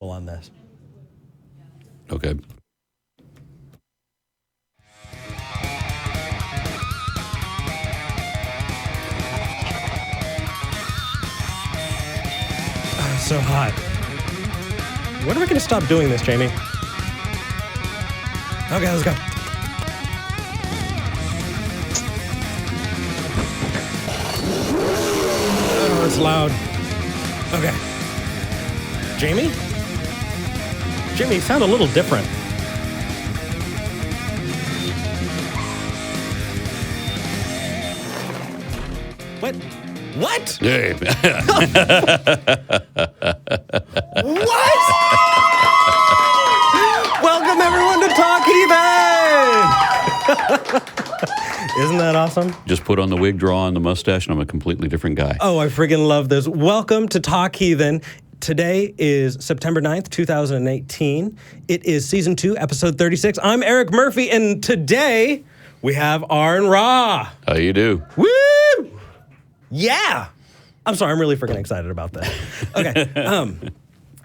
on this. Okay. So hot. When are we going to stop doing this, Jamie? Okay, let's go. Oh, it's loud. Okay. Jamie? Jamie, you sound a little different. What? What? Hey. What? Welcome everyone to Talk Heathen! Isn't that awesome? Just put on the wig, draw on the mustache, and I'm a completely different guy. Oh, I friggin' love this. Welcome to Talk Heathen. Today is September 9th, 2018. It is Season 2, Episode 36. I'm Eric Murphy, and today we have Aron Ra. How you do? Woo! Yeah! I'm sorry, I'm really freaking excited about that. Okay,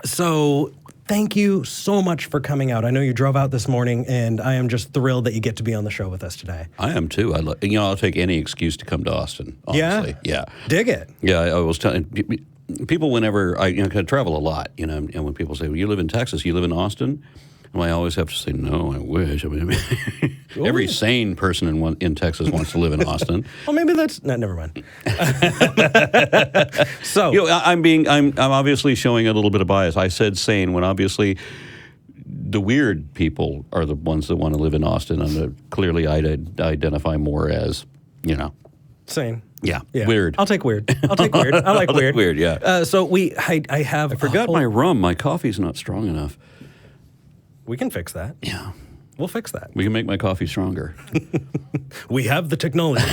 so thank you so much for coming out. I know you drove out this morning, and I am just thrilled that you get to be on the show with us today. I am too. I'll take any excuse to come to Austin, honestly. Yeah? Dig it. Yeah, I was telling people whenever I travel a lot, and when people say, well, you live in Texas, you live in Austin? And I always have to say, no, I wish. I mean, every sane person in Texas wants to live in Austin. Well, maybe that's never mind. So I'm obviously showing a little bit of bias. I said sane when obviously the weird people are the ones that want to live in Austin, and clearly I'd identify more as, sane. Yeah, weird. I'll take weird. I like weird. Weird, yeah. So I have. I forgot my rum. My coffee's not strong enough. We can fix that. Yeah. We'll fix that. We can make my coffee stronger. We have the technology.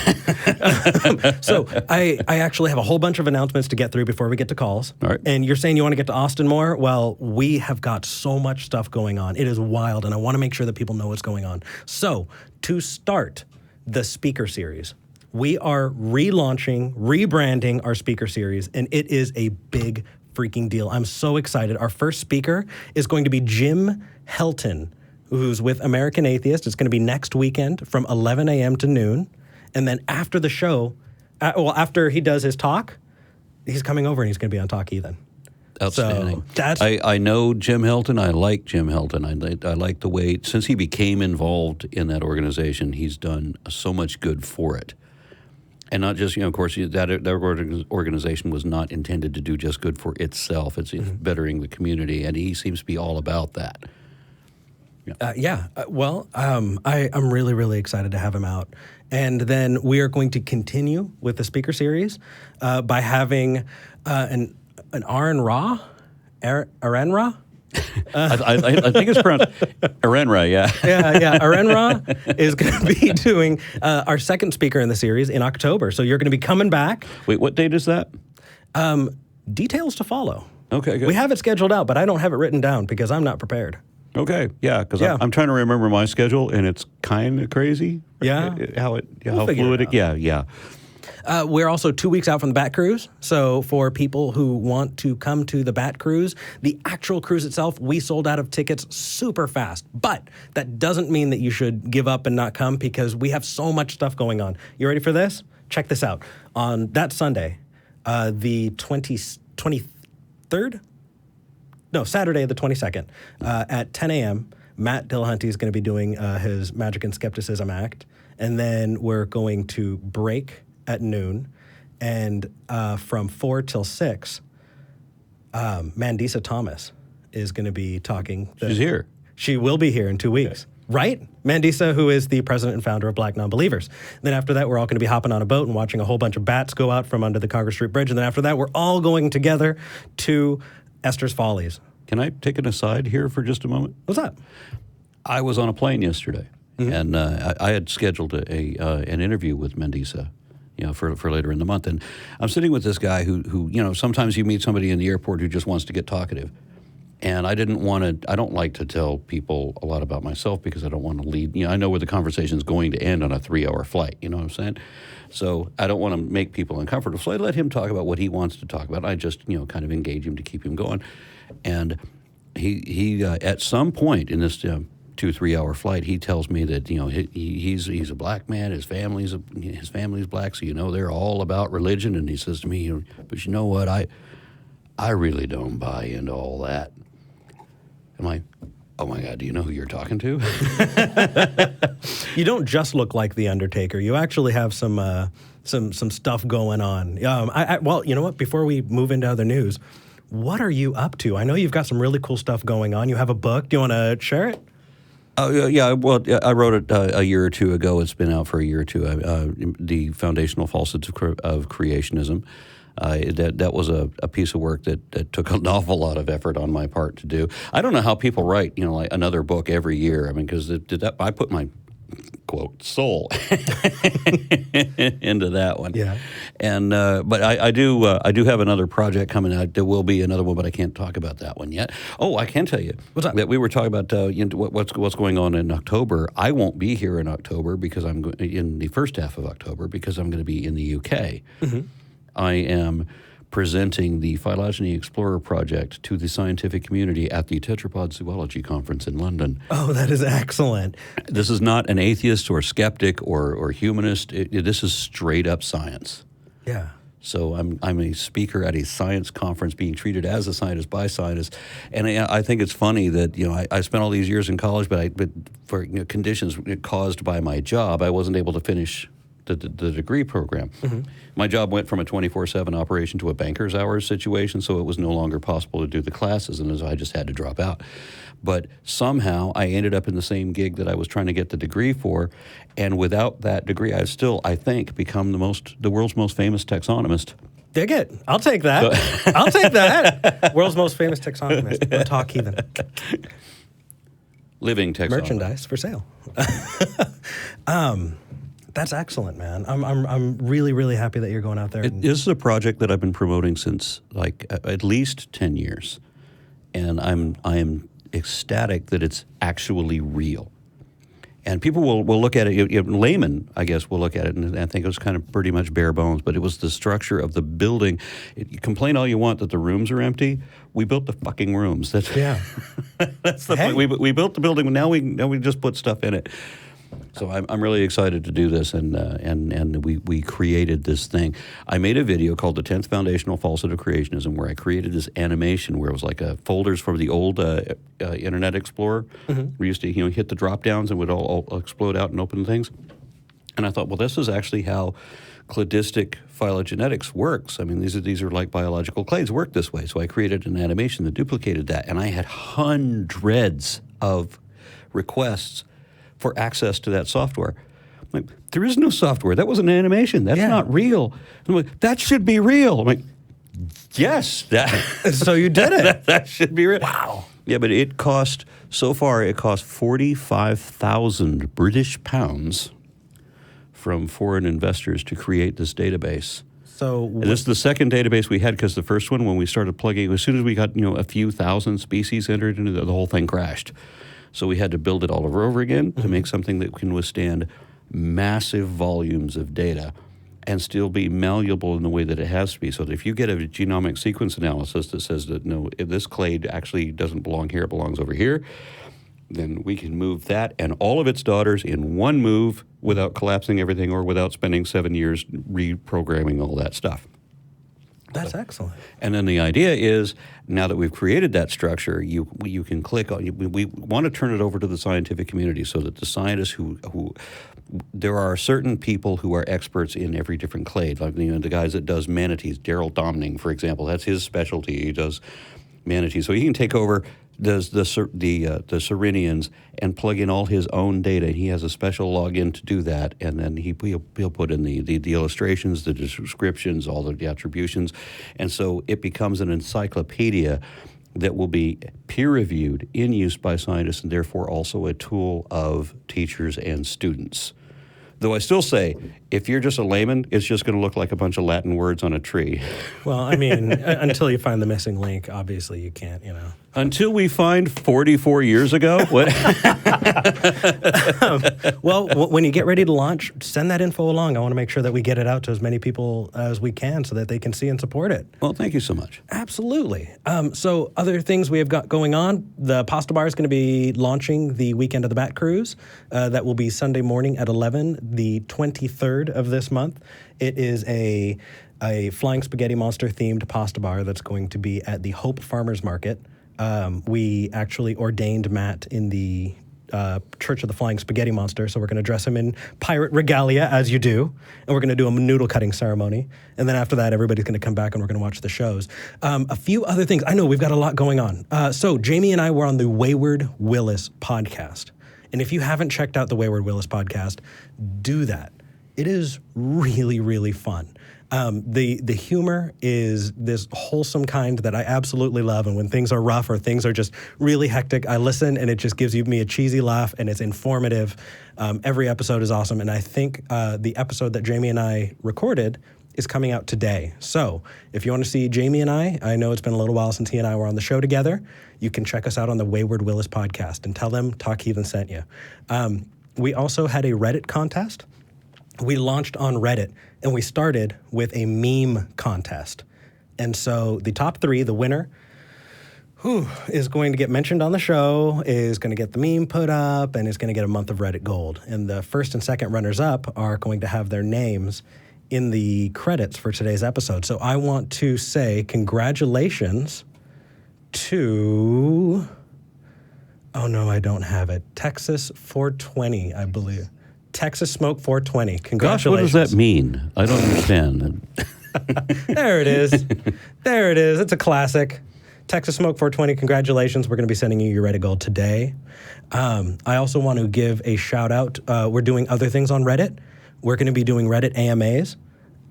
So I actually have a whole bunch of announcements to get through before we get to calls. All right. And you're saying you want to get to Austin more? Well, we have got so much stuff going on. It is wild, and I want to make sure that people know what's going on. So to start the speaker series, we are rebranding our speaker series, and it is a big freaking deal. I'm so excited. Our first speaker is going to be Jim Helton, who's with American Atheist. It's going to be next weekend from 11 a.m. to noon. And then after the show, after he does his talk, he's coming over and he's going to be on Talk Heathen. Outstanding. So I know Jim Helton. I like Jim Helton. I like the way, since he became involved in that organization, he's done so much good for it. And not just, of course, that organization was not intended to do just good for itself. It's bettering the community, and he seems to be all about that. Yeah. I'm really, really excited to have him out. And then we are going to continue with the speaker series by having an Aron Ra? Aron Ra? I think it's pronounced Aron Ra, yeah. Yeah. Aron Ra is going to be doing our second speaker in the series in October. So you're going to be coming back. Wait, what date is that? Details to follow. Okay, good. We have it scheduled out, but I don't have it written down because I'm not prepared. Okay, yeah, because I'm trying to remember my schedule, and it's kind of crazy. Yeah? How We'll fluid it it. Yeah. We're also 2 weeks out from the Bat Cruise. So for people who want to come to the Bat Cruise, the actual cruise itself, we sold out of tickets super fast. But that doesn't mean that you should give up and not come because we have so much stuff going on. You ready for this? Check this out. On that Sunday, the 23rd? No, Saturday the 22nd, at 10 a.m., Matt Dillahunty is going to be doing his Magic and Skepticism act. And then we're going to break at noon, and from 4 till 6, Mandisa Thomas is going to be talking. She's here. She will be here in 2 weeks, right? Mandisa, who is the president and founder of Black Nonbelievers. Then after that, we're all going to be hopping on a boat and watching a whole bunch of bats go out from under the Congress Street Bridge. And then after that, we're all going together to Esther's Follies. Can I take an aside here for just a moment? What's up? I was on a plane yesterday, and I had scheduled an interview with Mandisa, for later in the month. And I'm sitting with this guy who sometimes you meet somebody in the airport who just wants to get talkative. And I don't like to tell people a lot about myself because I don't want to lead, I know where the conversation is going to end on a 3-hour flight, you know what I'm saying? So I don't want to make people uncomfortable. So I let him talk about what he wants to talk about. I just, kind of engage him to keep him going. And he at some point in this 2-3 hour flight, he tells me that he's a black man. His family's black, so they're all about religion. And he says to me, but you know what, I really don't buy into all that. I'm like, oh my God, do you know who you're talking to? You don't just look like the Undertaker. You actually have some stuff going on. Well, you know what? Before we move into other news, what are you up to? I know you've got some really cool stuff going on. You have a book. Do you want to share it? Yeah, well, I wrote it a year or two ago. It's been out for a year or two. The Foundational Falsehoods of Creationism. That was a piece of work that took an awful lot of effort on my part to do. I don't know how people write, like another book every year. I mean, because I put my quote soul into that one. Yeah. And but I do have another project coming out. There will be another one, but I can't talk about that one yet. Oh, I can tell you what's up? That we were talking about what's going on in October. I won't be here in October because I'm in the first half of October because I'm going to be in the UK. Mm-hmm. I am presenting the Phylogeny Explorer project to the scientific community at the Tetrapod Zoology Conference in London. Oh, that is excellent. This is not an atheist or skeptic or humanist. This is straight up science. Yeah. So I'm a speaker at a science conference being treated as a scientist by scientists. And I think it's funny that, I spent all these years in college, but for conditions caused by my job, I wasn't able to finish the degree program. Mm-hmm. My job went from a 24/7 operation to a banker's hours situation, so it was no longer possible to do the classes, and I just had to drop out. But somehow I ended up in the same gig that I was trying to get the degree for, and without that degree, I've still, I think, become the world's most famous taxonomist. Dig it. I'll take that. I'll take that. World's most famous taxonomist. We'll talk heathen. Living taxonomist. Merchandise for sale. That's excellent, man. I'm really, really happy that you're going out there. This is a project that I've been promoting since at least 10 years. And I am ecstatic that it's actually real. And people will look at it, laymen, I guess, will look at it and think it was kind of pretty much bare bones, but it was the structure of the building. You complain all you want that the rooms are empty. We built the fucking rooms. That's the point. We built the building, now we just put stuff in it. So I'm really excited to do this, and we created this thing. I made a video called The 10th Foundational Falsehood of Creationism, where I created this animation where it was like folders from the old Internet Explorer. Mm-hmm. We used to hit the drop downs and would all explode out and open things. And I thought, well, this is actually how cladistic phylogenetics works. I mean, these are like biological clades work this way. So I created an animation that duplicated that, and I had hundreds of requests for access to that software. I'm like, there is no software. That was an animation. That's not real. I'm like, that should be real. I'm like, yes. So you did it. that should be real. Wow. Yeah, but it cost 45,000 British pounds from foreign investors to create this database. So this is the second database we had, because the first one, when we started plugging, as soon as we got a few thousand species entered into the whole thing crashed. So we had to build it all over again to make something that can withstand massive volumes of data and still be malleable in the way that it has to be. So that if you get a genomic sequence analysis that says that, no, this clade actually doesn't belong here, it belongs over here, then we can move that and all of its daughters in one move without collapsing everything or without spending 7 years reprogramming all that stuff. That's excellent. And then the idea is, now that we've created that structure, you can click on. We want to turn it over to the scientific community so that the scientists who there are certain people who are experts in every different clade. Like the guys that does manatees, Daryl Domning, for example, that's his specialty. He does manatees, so he can take over the Serenians and plug in all his own data. He has a special login to do that, and then he'll put in the illustrations, the descriptions, all the attributions, and so it becomes an encyclopedia that will be peer-reviewed, in use by scientists, and therefore also a tool of teachers and students. Though I still say, if you're just a layman, it's just going to look like a bunch of Latin words on a tree. Well, I mean, until you find the missing link, obviously you can't, Until we find 44 years ago? What? Well, when you get ready to launch, send that info along. I want to make sure that we get it out to as many people as we can so that they can see and support it. Well, thank you so much. Absolutely. So other things we have got going on, the Pasta Bar is going to be launching the Weekend of the Bat Cruise. That will be Sunday morning at 11, the 23rd of this month. It is a Flying Spaghetti Monster themed pasta bar that's going to be at the Hope Farmers Market. We actually ordained Matt in the Church of the Flying Spaghetti Monster, so we're going to dress him in pirate regalia, as you do, and we're going to do a noodle cutting ceremony. And then after that, everybody's going to come back and we're going to watch the shows. A few other things. I know we've got a lot going on. So Jamie and I were on the Wayward Willis podcast. And if you haven't checked out the Wayward Willis podcast, do that. It is really, really fun. The humor is this wholesome kind that I absolutely love. And when things are rough or things are just really hectic, I listen and it just gives me a cheesy laugh and it's informative. Every episode is awesome. And I think the episode that Jamie and I recorded is coming out today. So if you want to see Jamie and I know it's been a little while since he and I were on the show together, you can check us out on the Wayward Willis podcast and tell them Talk Heathen sent you. We also had a Reddit contest. We launched on Reddit, and we started with a meme contest. And so the top three, the winner, who is going to get mentioned on the show, is going to get the meme put up, and is going to get a month of Reddit Gold. And the first and second runners-up are going to have their names in the credits for today's episode. So I want to say congratulations to... Oh, no, I don't have it. Texas 420, I believe. Texas Smoke 420. Congratulations. Gosh, what does that mean? I don't understand. There it is. There it is. It's a classic. Texas Smoke 420, congratulations. We're going to be sending you your Reddit Gold today. I also want to give a shout out. We're doing other things on Reddit. We're going to be doing Reddit AMAs.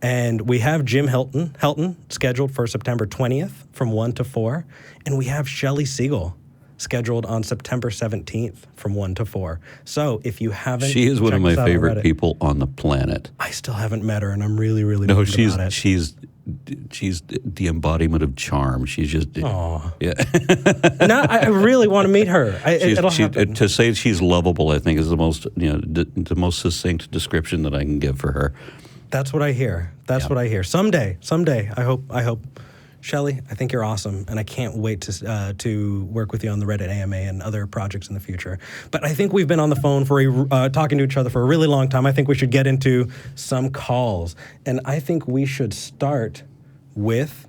And we have Jim Helton scheduled for September 20th from 1 to 4. And we have Shelley Siegel scheduled on September 17th from 1 to 4. So if you haven't... She is one of my favorite people on the planet. I still haven't met her, and I'm really, really about it. She's the embodiment of charm. She's just... Aww. Yeah. No, I really want to meet her. It'll happen. To say she's lovable, I think, is the most succinct description that I can give for her. That's what I hear. That's what I hear. Someday, I hope. Shelley, I think you're awesome, and I can't wait to work with you on the Reddit AMA and other projects in the future. But I think we've been on the phone for talking to each other for a really long time. I think we should get into some calls, and I think we should start with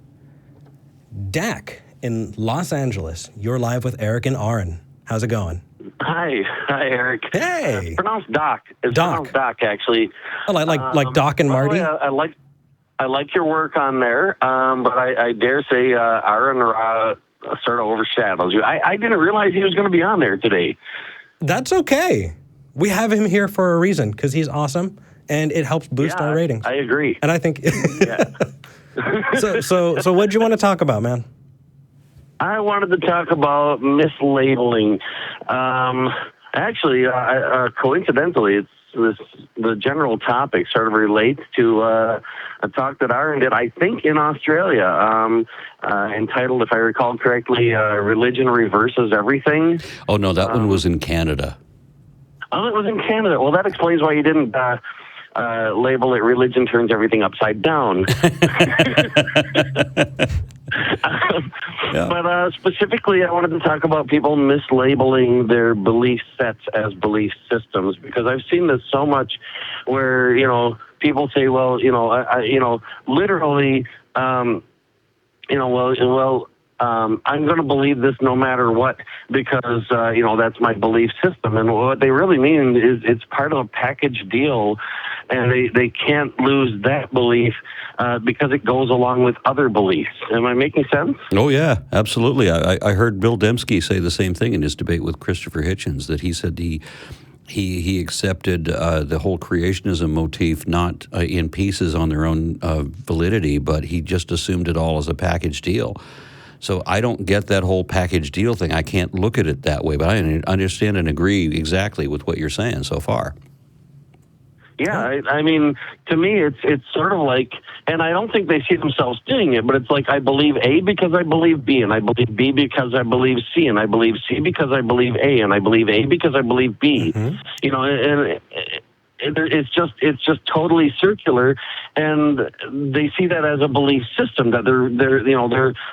Dak in Los Angeles. You're live with Eric and Aron. How's it going? Hi, Eric. Hey. Pronounced Doc. It's pronounced Doc, actually. Oh, like Doc and Marty? I like your work on there, but I dare say Aron Ra sort of overshadows you. I didn't realize he was going to be on there today. That's okay. We have him here for a reason, because he's awesome, and it helps boost our ratings. I agree. And I think... So what do you want to talk about, man? I wanted to talk about mislabeling. Actually, coincidentally, the general topic sort of relates to a talk that Aron did, I think, in Australia, entitled, if I recall correctly, Religion Reverses Everything. Oh, no, that one was in Canada. Oh, it was in Canada. Well, that explains why you didn't label it Religion Turns Everything Upside Down. But specifically, I wanted to talk about people mislabeling their belief sets as belief systems, because I've seen this so much where, people say, well, literally, I'm going to believe this no matter what, because, that's my belief system. And what they really mean is it's part of a package deal, and they can't lose that belief because it goes along with other beliefs. Am I making sense? Oh, yeah, absolutely. I heard Bill Dembski say the same thing in his debate with Christopher Hitchens, that he said he accepted the whole creationism motif not in pieces on their own validity, but he just assumed it all as a package deal. So I don't get that whole package deal thing. I can't look at it that way, but I understand and agree exactly with what you're saying so far. Yeah, I mean, to me, it's sort of like, and I don't think they see themselves doing it, but it's like I believe A because I believe B, and I believe B because I believe C, and I believe C because I believe A, and I believe A because I believe B. Mm-hmm. You know, and it's just totally circular, and they see that as a belief system, that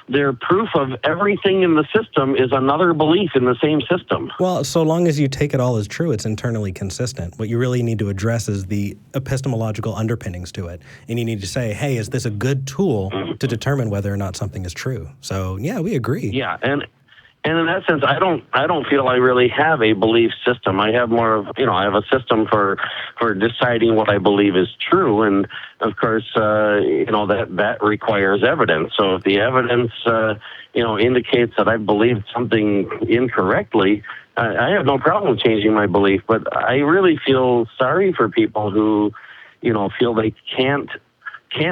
their proof of everything in the system is another belief in the same system. Well, so long as you take it all as true, it's internally consistent. What you really need to address is the epistemological underpinnings to it. And you need to say, hey, is this a good tool to determine whether or not something is true? So, yeah, we agree. Yeah, and in that sense, I don't feel I really have a belief system. I have more of, I have a system for deciding what I believe is true, and of course, that requires evidence. So if the evidence, indicates that I believed something incorrectly, I have no problem changing my belief. But I really feel sorry for people who, feel they can't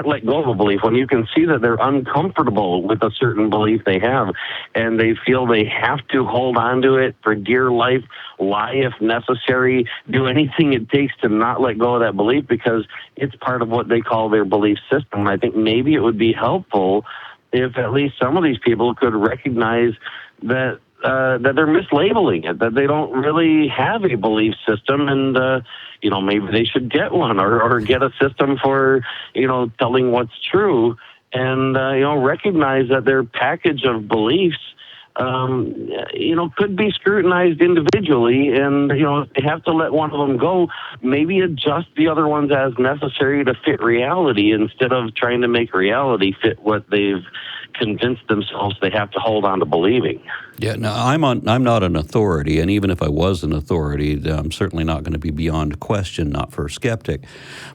let go of a belief when you can see that they're uncomfortable with a certain belief they have, and they feel they have to hold on to it for dear life, lie if necessary, do anything it takes to not let go of that belief because it's part of what they call their belief system. I think maybe it would be helpful if at least some of these people could recognize that they're mislabeling it, that they don't really have a belief system, and maybe they should get one or get a system for telling what's true, and recognize that their package of beliefs could be scrutinized individually, and if they have to let one of them go, maybe adjust the other ones as necessary to fit reality instead of trying to make reality fit what they've convinced themselves they have to hold on to believing. Yeah, no, I'm not an authority, and even if I was an authority, I'm certainly not going to be beyond question, not for a skeptic.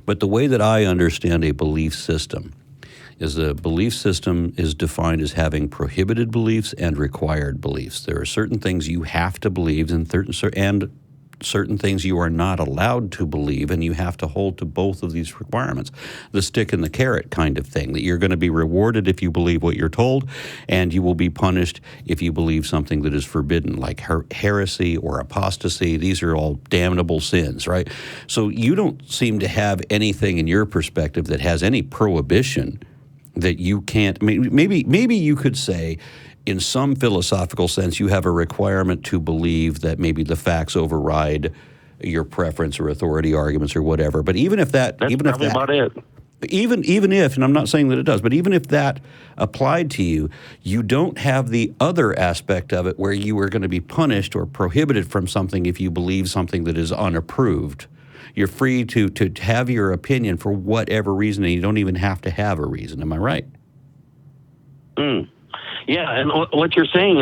But the way that I understand a belief system is the belief system is defined as having prohibited beliefs and required beliefs. There are certain things you have to believe and certain things you are not allowed to believe, and you have to hold to both of these requirements. The stick and the carrot kind of thing, that you're going to be rewarded if you believe what you're told, and you will be punished if you believe something that is forbidden, like heresy or apostasy. These are all damnable sins, right? So you don't seem to have anything in your perspective that has any prohibition that you can't. Maybe you could say, in some philosophical sense, you have a requirement to believe that maybe the facts override your preference or authority arguments or whatever. But even if that, that's even probably if that, about it. Even if, and I'm not saying that it does, but even if that applied to you, you don't have the other aspect of it where you are going to be punished or prohibited from something if you believe something that is unapproved. You're free to have your opinion for whatever reason, and you don't even have to have a reason. Am I right? Yeah, and what you're saying,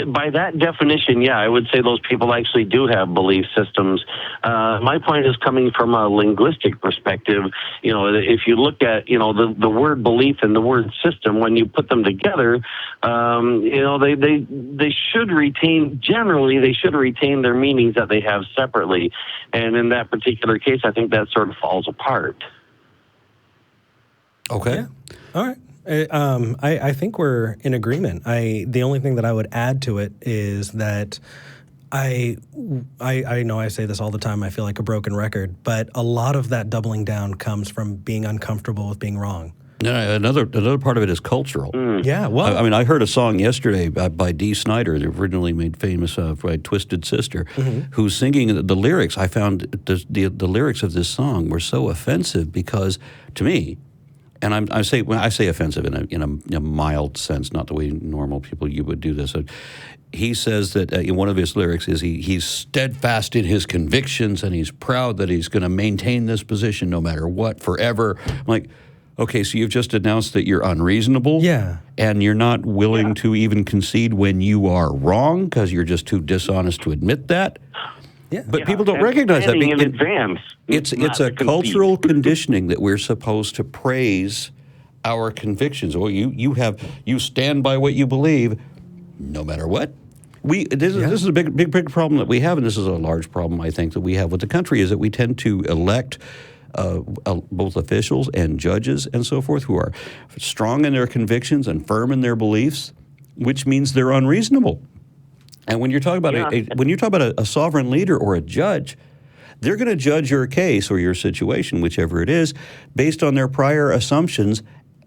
by that definition, yeah, I would say those people actually do have belief systems. My point is coming from a linguistic perspective. If you look at, the word belief and the word system, when you put them together, they should retain, generally, they should retain their meanings that they have separately. And in that particular case, I think that sort of falls apart. Okay. Yeah. All right. I think we're in agreement. The only thing that I would add to it is that I know I say this all the time. I feel like a broken record, but a lot of that doubling down comes from being uncomfortable with being wrong. No, another part of it is cultural. Yeah, well, I heard a song yesterday by Dee Snider, originally made famous by Twisted Sister, who's singing the lyrics. I found the lyrics of this song were so offensive because, to me, and I say offensive in a mild sense, not the way normal people you would do this. He says that in one of his lyrics is he's steadfast in his convictions and he's proud that he's going to maintain this position no matter what forever. I'm like, okay, so you've just announced that you're unreasonable, and you're not willing to even concede when you are wrong because you're just too dishonest to admit that. Yeah. But people don't recognize that. In advance. It's a cultural conditioning that we're supposed to praise our convictions. Or you stand by what you believe, no matter what. This is a big problem that we have, and this is a large problem I think that we have with the country, is that we tend to elect both officials and judges and so forth who are strong in their convictions and firm in their beliefs, which means they're unreasonable. And when you're talking about a sovereign leader or a judge, they're going to judge your case or your situation, whichever it is, based on their prior assumptions,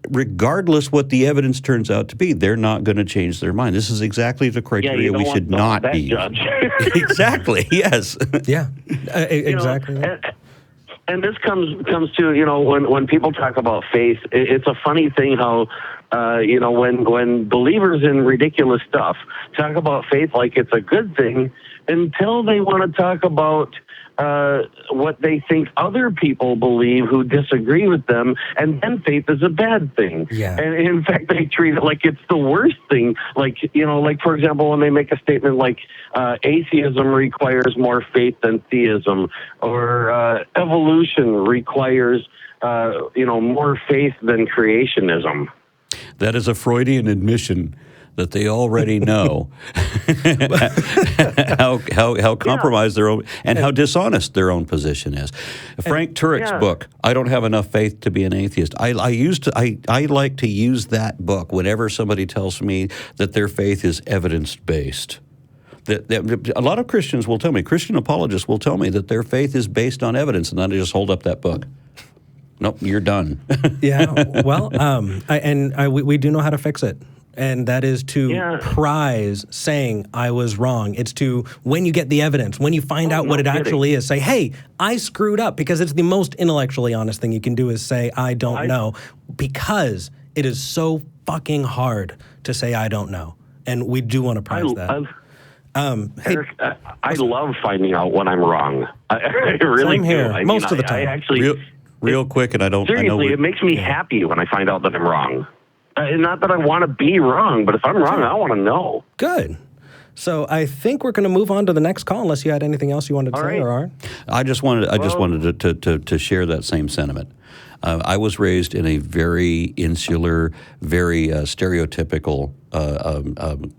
regardless what the evidence turns out to be. They're not going to change their mind. This is exactly the criteria we should not be. Judge. Exactly, yes. Yeah, exactly. And this comes to, when people talk about faith, it's a funny thing how, when believers in ridiculous stuff talk about faith like it's a good thing until they want to talk about what they think other people believe who disagree with them, and then faith is a bad thing. Yeah. And in fact, they treat it like it's the worst thing. Like, for example, when they make a statement like atheism requires more faith than theism, or evolution requires, more faith than creationism. That is a Freudian admission that they already know how compromised their own and how dishonest their own position is. Frank Turek's book, I Don't Have Enough Faith to Be an Atheist. I like to use that book whenever somebody tells me that their faith is evidence-based. That a lot of Christians will tell me, Christian apologists will tell me that their faith is based on evidence, and then I just hold up that book. Nope, you're done. Yeah, well, we do know how to fix it. And that is to prize saying I was wrong. It's to, when you get the evidence, when you find out what it actually is, say, hey, I screwed up, because it's the most intellectually honest thing you can do is say, I don't know, because it is so fucking hard to say I don't know. And we do want to prize that. Eric, I love finding out when I'm wrong. I really same here, do. most of the time. I actually, real quick, and seriously, it makes me happy when I find out that I'm wrong. Not that I want to be wrong, but if I'm wrong, I want to know. Good. So I think we're going to move on to the next call, unless you had anything else you wanted to say, or are? I just wanted to share that same sentiment. I was raised in a very insular, very stereotypical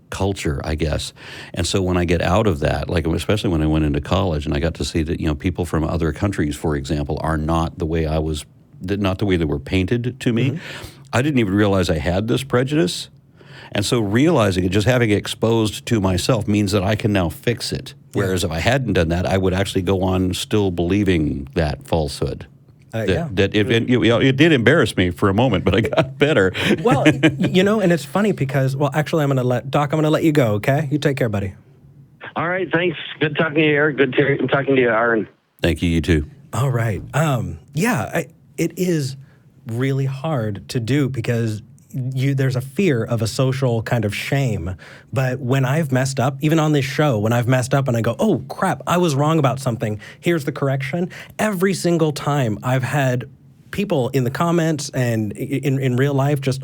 culture, I guess. And so when I get out of that, like especially when I went into college and I got to see that, people from other countries, for example, are not the way not the way they were painted to me. Mm-hmm. I didn't even realize I had this prejudice. And so realizing it, just having it exposed to myself, means that I can now fix it. Whereas if I hadn't done that, I would actually go on still believing that falsehood. It did embarrass me for a moment, but I got better. Well, and it's funny because, actually, I'm going to let you go, okay? You take care, buddy. All right, thanks. Good talking to you, Eric. Good talking to you, Aron. Thank you, you too. All right. It is really hard to do because there's a fear of a social kind of shame. But when I've messed up, even on this show, when I've messed up and I go, oh, crap, I was wrong about something, here's the correction, every single time I've had people in the comments and in real life just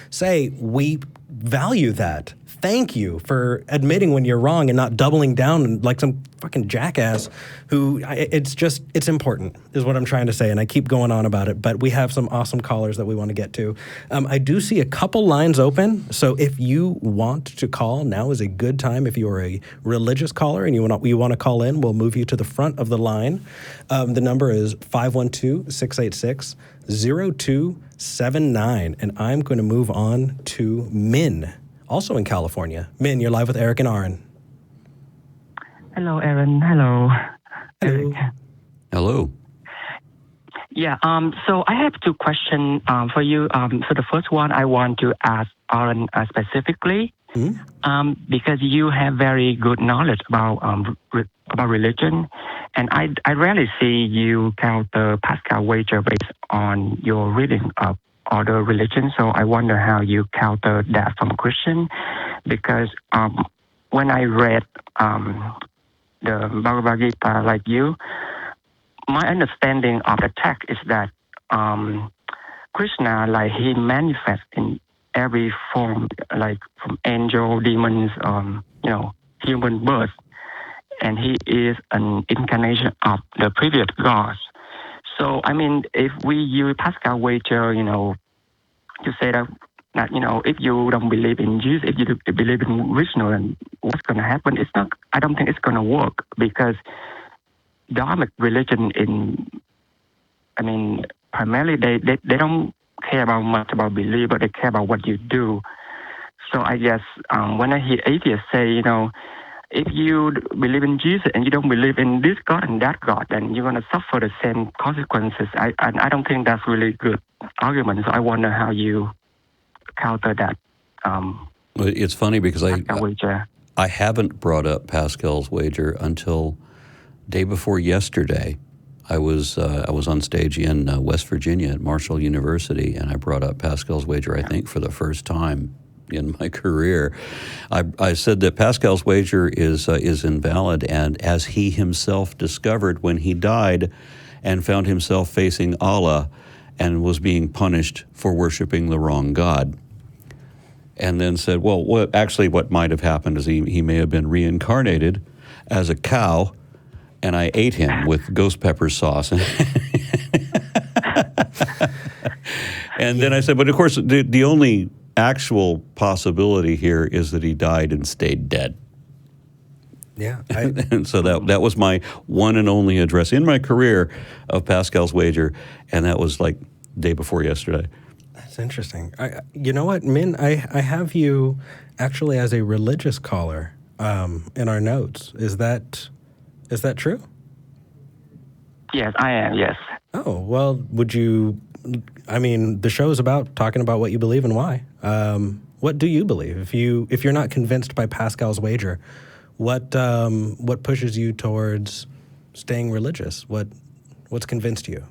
say, we value that. Thank you for admitting when you're wrong and not doubling down like some fucking jackass who, it's important is what I'm trying to say. And I keep going on about it, but we have some awesome callers that we want to get to. I do see a couple lines open. So if you want to call, now is a good time. If you are a religious caller and you want to call in, we'll move you to the front of the line. The number is 512-686-0279. And I'm going to move on to Minh, also in California. Minh, you're live with Eric and Aron. Hello, Aron. Hello. Hello. Hello. Yeah, so I have two questions for you. So the first one I want to ask Aron specifically, because you have very good knowledge about religion, and I rarely see you counter Pascal wager based on your reading of other religions. So I wonder how you counter that from Christian, because when I read the Bhagavad Gita like you, my understanding of the text is that Krishna, like he manifests in every form, like from angel, demons, human birth, and he is an incarnation of the previous gods. So, I mean, if we use Pascal wager, to say that, if you don't believe in Jesus, if you believe in Vishnu, and what's going to happen? I don't think it's going to work, because dogmatic religion primarily they don't care about much about belief, but they care about what you do. So I guess when I hear atheists say, if you believe in Jesus and you don't believe in this God and that God, then you're going to suffer the same consequences. I don't think that's really good argument. So I wonder how you counter that. It's funny because Wager. I haven't brought up Pascal's wager until day before yesterday. I was on stage in West Virginia at Marshall University, and I brought up Pascal's wager, I think, for the first time in my career. I said that Pascal's wager is invalid, and as he himself discovered when he died and found himself facing Allah and was being punished for worshiping the wrong God. And then said, well, what might have happened is he may have been reincarnated as a cow, and I ate him with ghost pepper sauce. And then I said, but of course, the only actual possibility here is that he died and stayed dead. Yeah. And so that was my one and only address in my career of Pascal's wager, and that was like day before yesterday. That's interesting. You know what, Minh? I have you actually as a religious caller in our notes. Is that true? Yes, I am. Yes. Oh, well, would you? I mean, the show is about talking about what you believe and why. What do you believe? If you're not convinced by Pascal's wager, what pushes you towards staying religious? What's convinced you?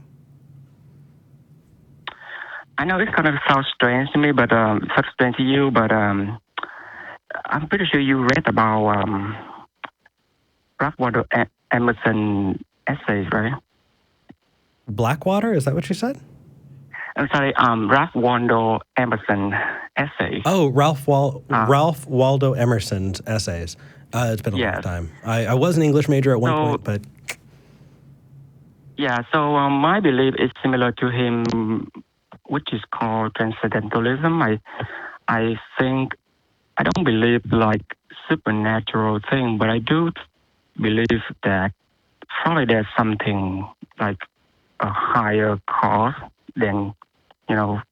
I know it's gonna sound strange to me, but strange to you. But I'm pretty sure you read about Blackwater Emerson essays, right? Blackwater? Is that what you said? I'm sorry, Ralph Waldo Emerson essays. Oh, Ralph Waldo Emerson's essays. It's been a long time. I was an English major at one point, but... Yeah, so my belief is similar to him, which is called transcendentalism. I think, I don't believe like supernatural thing, but I do believe that probably there's something like a higher cause than, our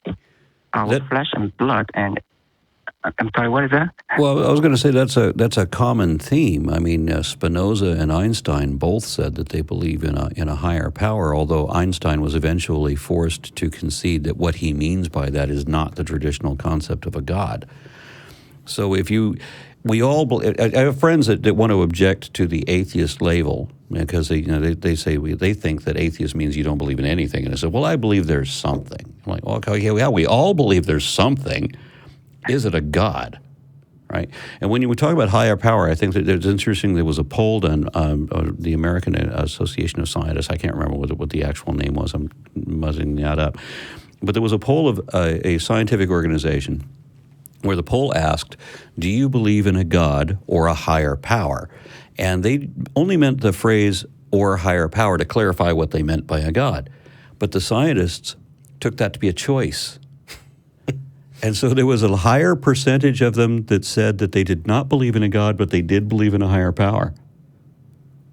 flesh and blood. And I'm sorry, what is that? Well, I was going to say that's a common theme. I mean, Spinoza and Einstein both said that they believe in a higher power, although Einstein was eventually forced to concede that what he means by that is not the traditional concept of a god. So I have friends that want to object to the atheist label because they say they think that atheist means you don't believe in anything. And I said, well, I believe there's something. I'm like, okay, yeah, we all believe there's something. Is it a god? Right? And when you talk about higher power, I think that it's interesting. There was a poll done, the American Association of Scientists. I can't remember what the actual name was. I'm muzzing that up. But there was a poll of a scientific organization where the poll asked, do you believe in a god or a higher power? And they only meant the phrase or higher power to clarify what they meant by a god. But the scientists took that to be a choice. And so there was a higher percentage of them that said that they did not believe in a god, but they did believe in a higher power.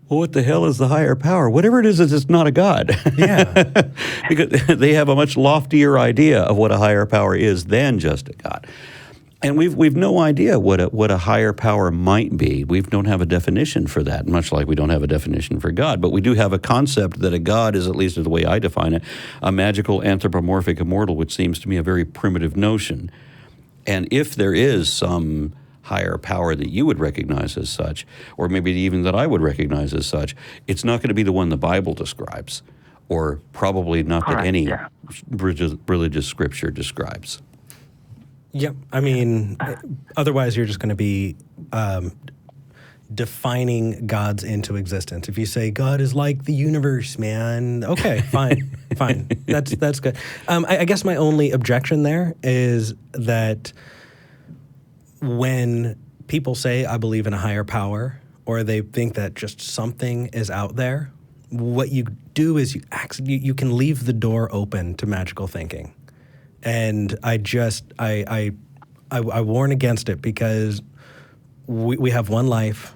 Well, what the hell is the higher power? Whatever it is, it's not a god. Yeah. Because they have a much loftier idea of what a higher power is than just a god. And we've no idea what a higher power might be. We don't have a definition for that, much like we don't have a definition for God. But we do have a concept that a god is, at least the way I define it, a magical, anthropomorphic immortal, which seems to me a very primitive notion. And if there is some higher power that you would recognize as such, or maybe even that I would recognize as such, it's not going to be the one the Bible describes, or probably not that any religious scripture describes. Yep. I mean, otherwise you're just going to be defining gods into existence. If you say God is like the universe, man, okay, fine. That's good. I guess my only objection there is that when people say I believe in a higher power, or they think that just something is out there, what you do is you can leave the door open to magical thinking. And I warn against it because we have one life.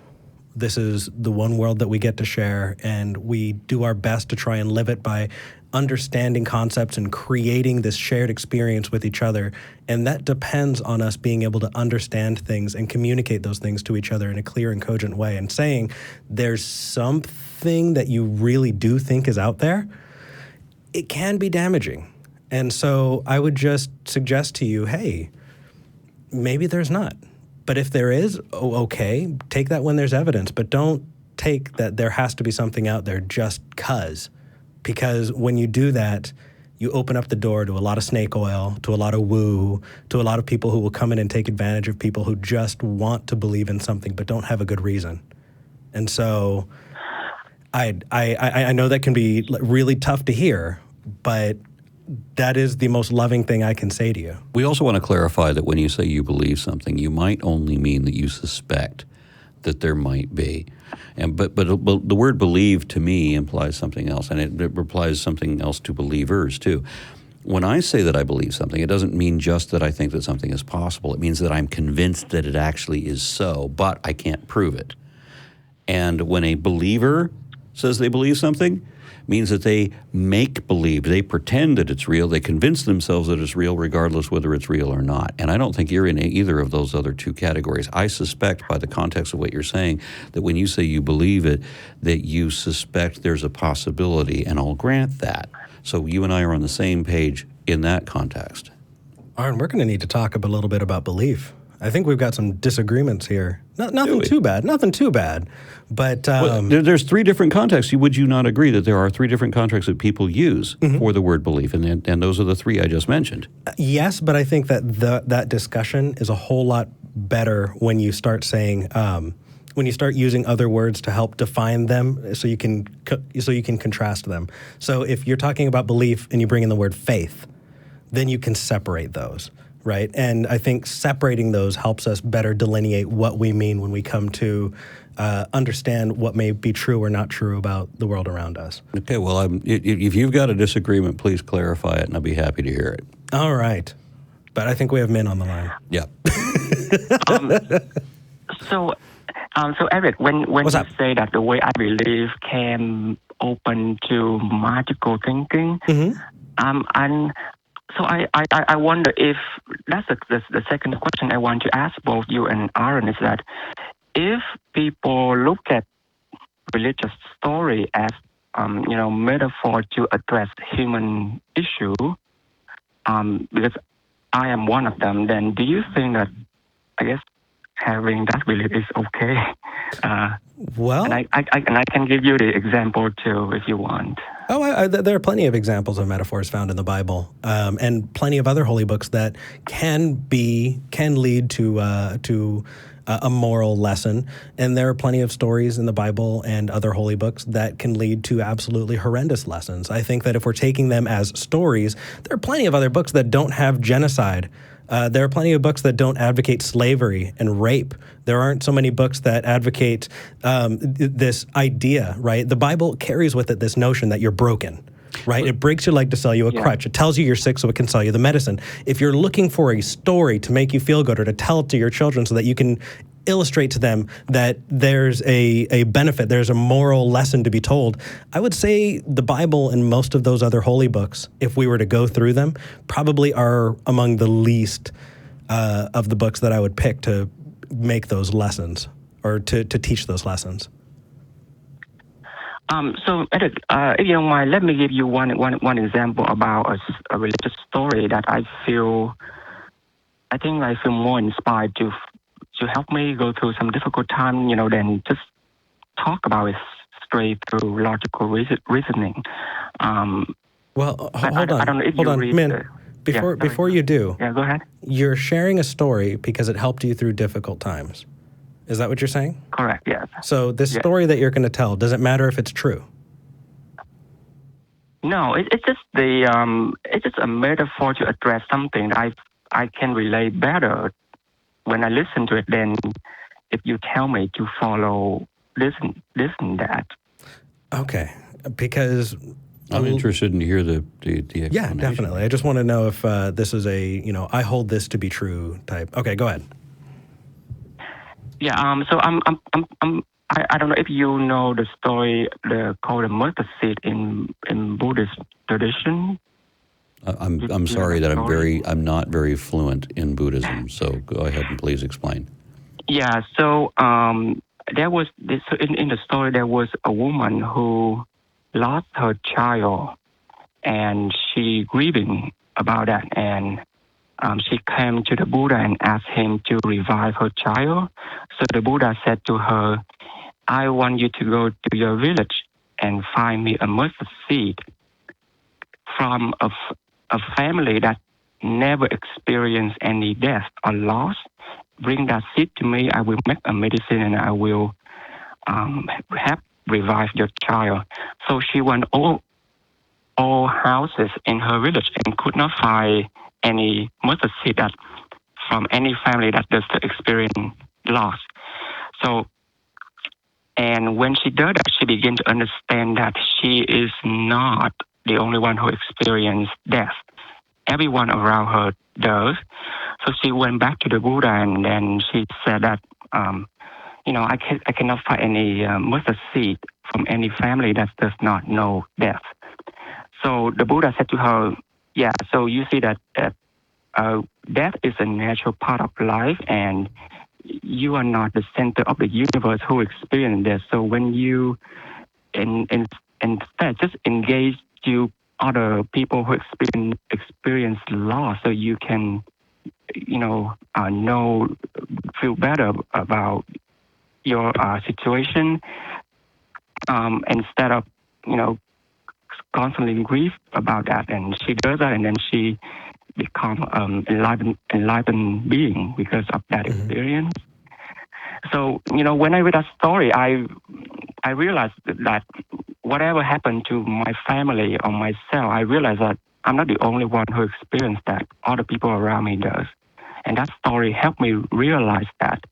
This is the one world that we get to share, and we do our best to try and live it by understanding concepts and creating this shared experience with each other. And that depends on us being able to understand things and communicate those things to each other in a clear and cogent way. And saying there's something that you really do think is out there, it can be damaging. And so I would just suggest to you, hey, maybe there's not. But if there is, okay, take that when there's evidence. But don't take that there has to be something out there just 'cause. Because when you do that, you open up the door to a lot of snake oil, to a lot of woo, to a lot of people who will come in and take advantage of people who just want to believe in something but don't have a good reason. And so I know that can be really tough to hear, but that is the most loving thing I can say to you. We also want to clarify that when you say you believe something, you might only mean that you suspect that there might be. But the word believe to me implies something else, and it implies something else to believers too. When I say that I believe something, it doesn't mean just that I think that something is possible. It means that I'm convinced that it actually is so, but I can't prove it. And when a believer says they believe something, means that they make believe, they pretend that it's real, they convince themselves that it's real regardless whether it's real or not. And I don't think you're in either of those other two categories. I suspect by the context of what you're saying that when you say you believe it, that you suspect there's a possibility, and I'll grant that. So you and I are on the same page in that context. Aron, we're going to need to talk a little bit about belief. I think we've got some disagreements here. Nothing too bad. But there's three different contexts. Would you not agree that there are three different contexts that people use for the word belief, and those are the three I just mentioned? Yes, but I think that discussion is a whole lot better when you start saying, when you start using other words to help define them, so you can contrast them. So if you're talking about belief and you bring in the word faith, then you can separate those. Right. And I think separating those helps us better delineate what we mean when we come to understand what may be true or not true about the world around us. Okay. Well, if you've got a disagreement, please clarify it, and I'll be happy to hear it. All right. But I think we have Minh on the line. Yeah. So Eric, when you up? say that the way I believe can open to magical thinking, and so I wonder if that's the second question I want to ask both you and Aron, is that if people look at religious story as metaphor to address human issue, because I am one of them, then do you think that, I guess, having that belief is okay? Well, and I can give you the example too if you want. Oh, there are plenty of examples of metaphors found in the Bible, and plenty of other holy books that can lead to a moral lesson. And there are plenty of stories in the Bible and other holy books that can lead to absolutely horrendous lessons. I think that if we're taking them as stories, there are plenty of other books that don't have genocide. There are plenty of books that don't advocate slavery and rape. There aren't so many books that advocate this idea, right? The Bible carries with it this notion that you're broken, right? It breaks your leg to sell you a crutch. It tells you you're sick so it can sell you the medicine. If you're looking for a story to make you feel good or to tell it to your children so that you can illustrate to them that there's a benefit, there's a moral lesson to be told, I would say the Bible and most of those other holy books, if we were to go through them, probably are among the least of the books that I would pick to make those lessons or to teach those lessons. So, Eric, if you don't mind, let me give you one example about a religious story that I feel more inspired to help me go through some difficult time, than just talk about it straight through logical reasoning. Well, hold on, Minh. Before you do, go ahead. You're sharing a story because it helped you through difficult times. Is that what you're saying? Correct. Yes. So this story that you're going to tell, does it matter if it's true? No, it's just a metaphor to address something that I can relate better when I listen to it than if you tell me to follow this and that. Okay, because I'm interested in hear the explanation. Yeah, definitely. I just want to know if this is I hold this to be true type. Okay, go ahead. Yeah. So I'm I don't know if you know the story called the mustard seed in Buddhist tradition. I'm sorry that I'm not very fluent in Buddhism. So go ahead and please explain. Yeah. So there was this in the story. There was a woman who lost her child, and she grieving about that, and she came to the Buddha and asked him to revive her child. So the Buddha said to her, I want you to go to your village and find me a mustard seed from a family that never experienced any death or loss. Bring that seed to me. I will make a medicine and I will help revive your child. So she went all houses in her village and could not find any mustard seed that from any family that does experience loss. So, and when she did that, she began to understand that she is not the only one who experienced death. Everyone around her does. So she went back to the Buddha and then she said that, I cannot find any mustard seed from any family that does not know death. So the Buddha said to her, yeah, so you see that death is a natural part of life and you are not the center of the universe who experience this. So when you instead just engage to other people who experience loss, so you can, feel better about your situation instead of, constantly grieve about that. And she does that, and then she become enlightened being because of that experience. So, when I read that story, I realized that whatever happened to my family or myself, I realized that I'm not the only one who experienced that. Other people around me does. And that story helped me realize that.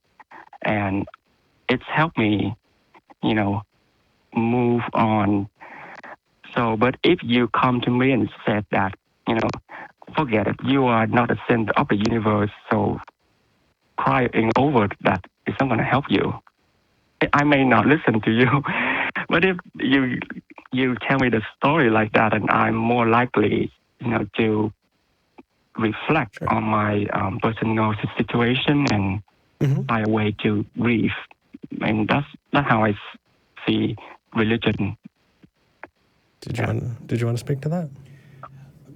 And it's helped me, move on. So, but if you come to me and said that, forget it, you are not the center of the universe, so crying over that is not going to help you. I may not listen to you, but if you tell me the story like that, and I'm more likely, to reflect on my personal situation and find a way to grieve. And that's how I see religion. Did you want to speak to that?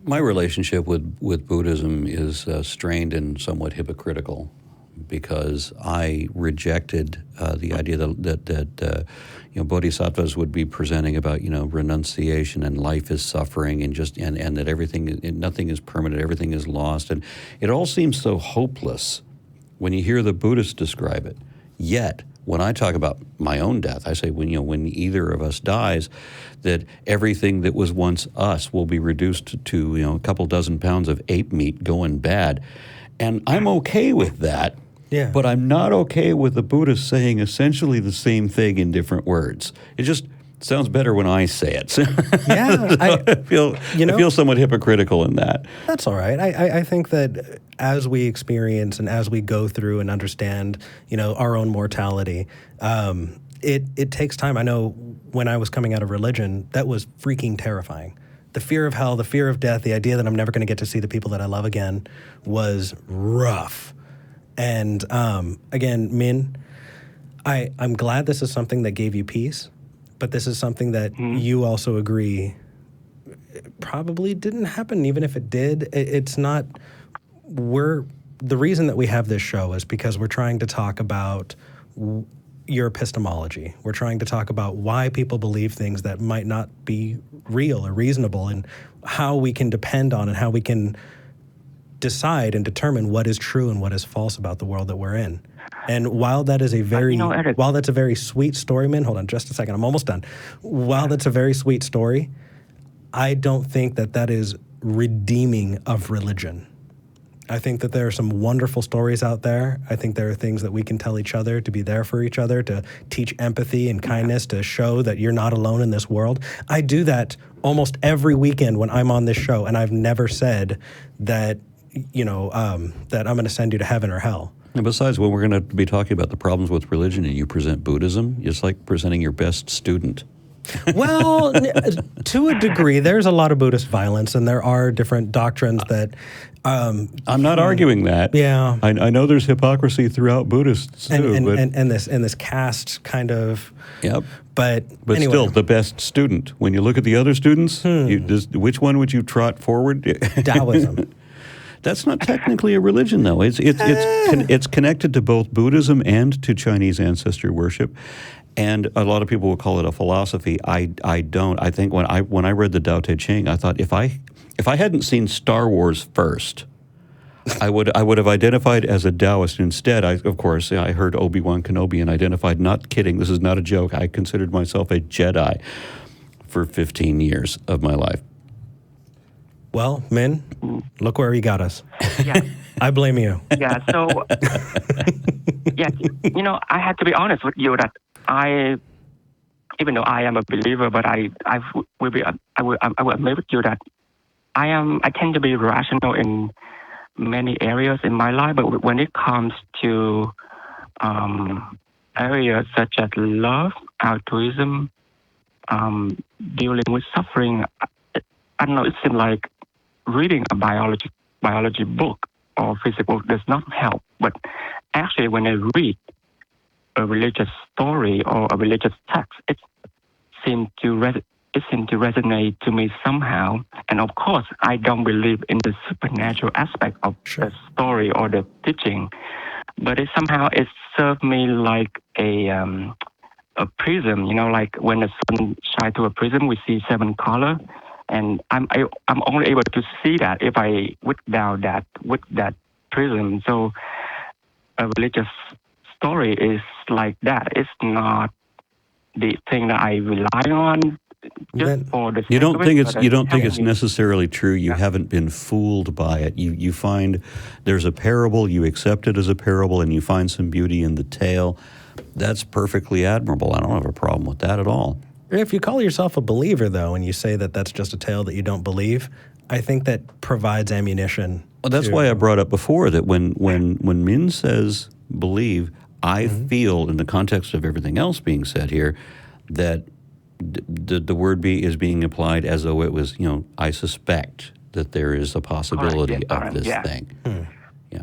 My relationship with Buddhism is strained and somewhat hypocritical because I rejected the idea that bodhisattvas would be presenting about renunciation and life is suffering and that nothing is permanent, everything is lost, and it all seems so hopeless when you hear the Buddhists describe it. Yet when I talk about my own death, I say when either of us dies, that everything that was once us will be reduced to a couple dozen pounds of ape meat going bad, and I'm okay with that. Yeah. But I'm not okay with the Buddhists saying essentially the same thing in different words. It just sounds better when I say it. Yeah, I feel somewhat hypocritical in that. That's all right. I think that as we experience and as we go through and understand, our own mortality, it takes time. I know when I was coming out of religion, that was freaking terrifying. The fear of hell, the fear of death, the idea that I'm never going to get to see the people that I love again was rough. And again, Minh, I'm glad this is something that gave you peace, but this is something that you also agree probably didn't happen. Even if it did, it's not. The reason that we have this show is because we're trying to talk about your epistemology. We're trying to talk about why people believe things that might not be real or reasonable, and how we can depend on and how we can decide and determine what is true and what is false about the world that we're in. And while that is a while that's a very sweet story, Minh, hold on just a second, I'm almost done. While that's a very sweet story, I don't think that is redeeming of religion. I think that there are some wonderful stories out there. I think there are things that we can tell each other to be there for each other, to teach empathy and kindness, to show that you're not alone in this world. I do that almost every weekend when I'm on this show, and I've never said that that I'm going to send you to heaven or hell. And besides, when we're going to be talking about the problems with religion and you present Buddhism, it's like presenting your best student. Well, to a degree, there's a lot of Buddhist violence, and there are different doctrines that. I'm not arguing that. Yeah, I know there's hypocrisy throughout Buddhists too, and this caste kind of. Yep. But anyway. Still, the best student. When you look at the other students, which one would you trot forward? Taoism. That's not technically a religion, though. It's connected to both Buddhism and to Chinese ancestor worship. And a lot of people will call it a philosophy. I don't. I think when I read the Tao Te Ching, I thought if I hadn't seen Star Wars first, I would have identified as a Taoist instead. I heard Obi-Wan Kenobi and identified. Not kidding. This is not a joke. I considered myself a Jedi for 15 years of my life. Well, Minh, look where he got us. Yeah. I blame you. Yeah. So, yeah, I have to be honest with you that even though I am a believer, but I will admit with you that I tend to be rational in many areas in my life, but when it comes to areas such as love, altruism, dealing with suffering, I don't know, it seems like reading a biology book or physics book does not help. But actually, when I read a religious story or a religious text, it seems to resonate to me somehow. And of course, I don't believe in the supernatural aspect of the story or the teaching, but it served me like a prism. Like when the sun shines through a prism, we see 7 colors. And I'm only able to see that if I without that with that prism. So a religious story is like that. It's not the thing that I rely on. You don't think it's necessarily true. You haven't been fooled by it. You find there's a parable. You accept it as a parable, and you find some beauty in the tale. That's perfectly admirable. I don't have a problem with that at all. If you call yourself a believer, though, and you say that that's just a tale that you don't believe, I think that provides ammunition. Well, that's why I brought up before that when Minh says believe, I feel in the context of everything else being said here that the word is being applied as though it was, I suspect that there is a possibility of this thing.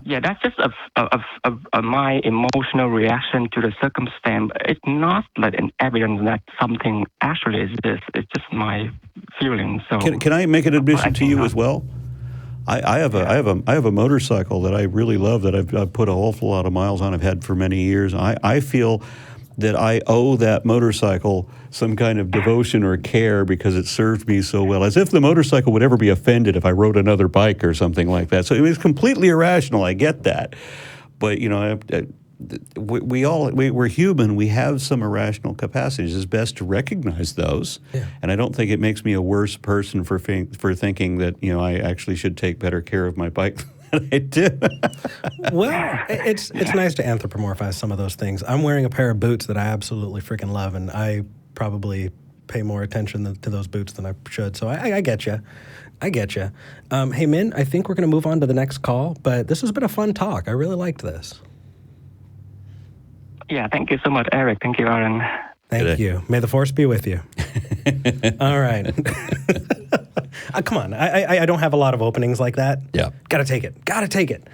Yeah, that's just my emotional reaction to the circumstance. It's not like an evidence that something actually exists. It's just my feeling. So can I make an admission to you as well? I have a motorcycle that I really love that I've put an awful lot of miles on. I've had for many years. I feel that I owe that motorcycle some kind of devotion or care because it served me so well, as if the motorcycle would ever be offended if I rode another bike or something like that. So it was completely irrational. I get that. But, we're human. We have some irrational capacities. It's best to recognize those. Yeah. And I don't think it makes me a worse person for thinking that, I actually should take better care of my bike than I do. Well, it's nice to anthropomorphize some of those things. I'm wearing a pair of boots that I absolutely freaking love, and I probably pay more attention to those boots than I should. So I get you. I get you. Hey, Minh, I think we're going to move on to the next call, but this has been a fun talk. I really liked this. Yeah, thank you so much, Eric. Thank you, Aron. Thank you. May the force be with you. All right. Come on. I don't have a lot of openings like that. Yeah. Got to take it.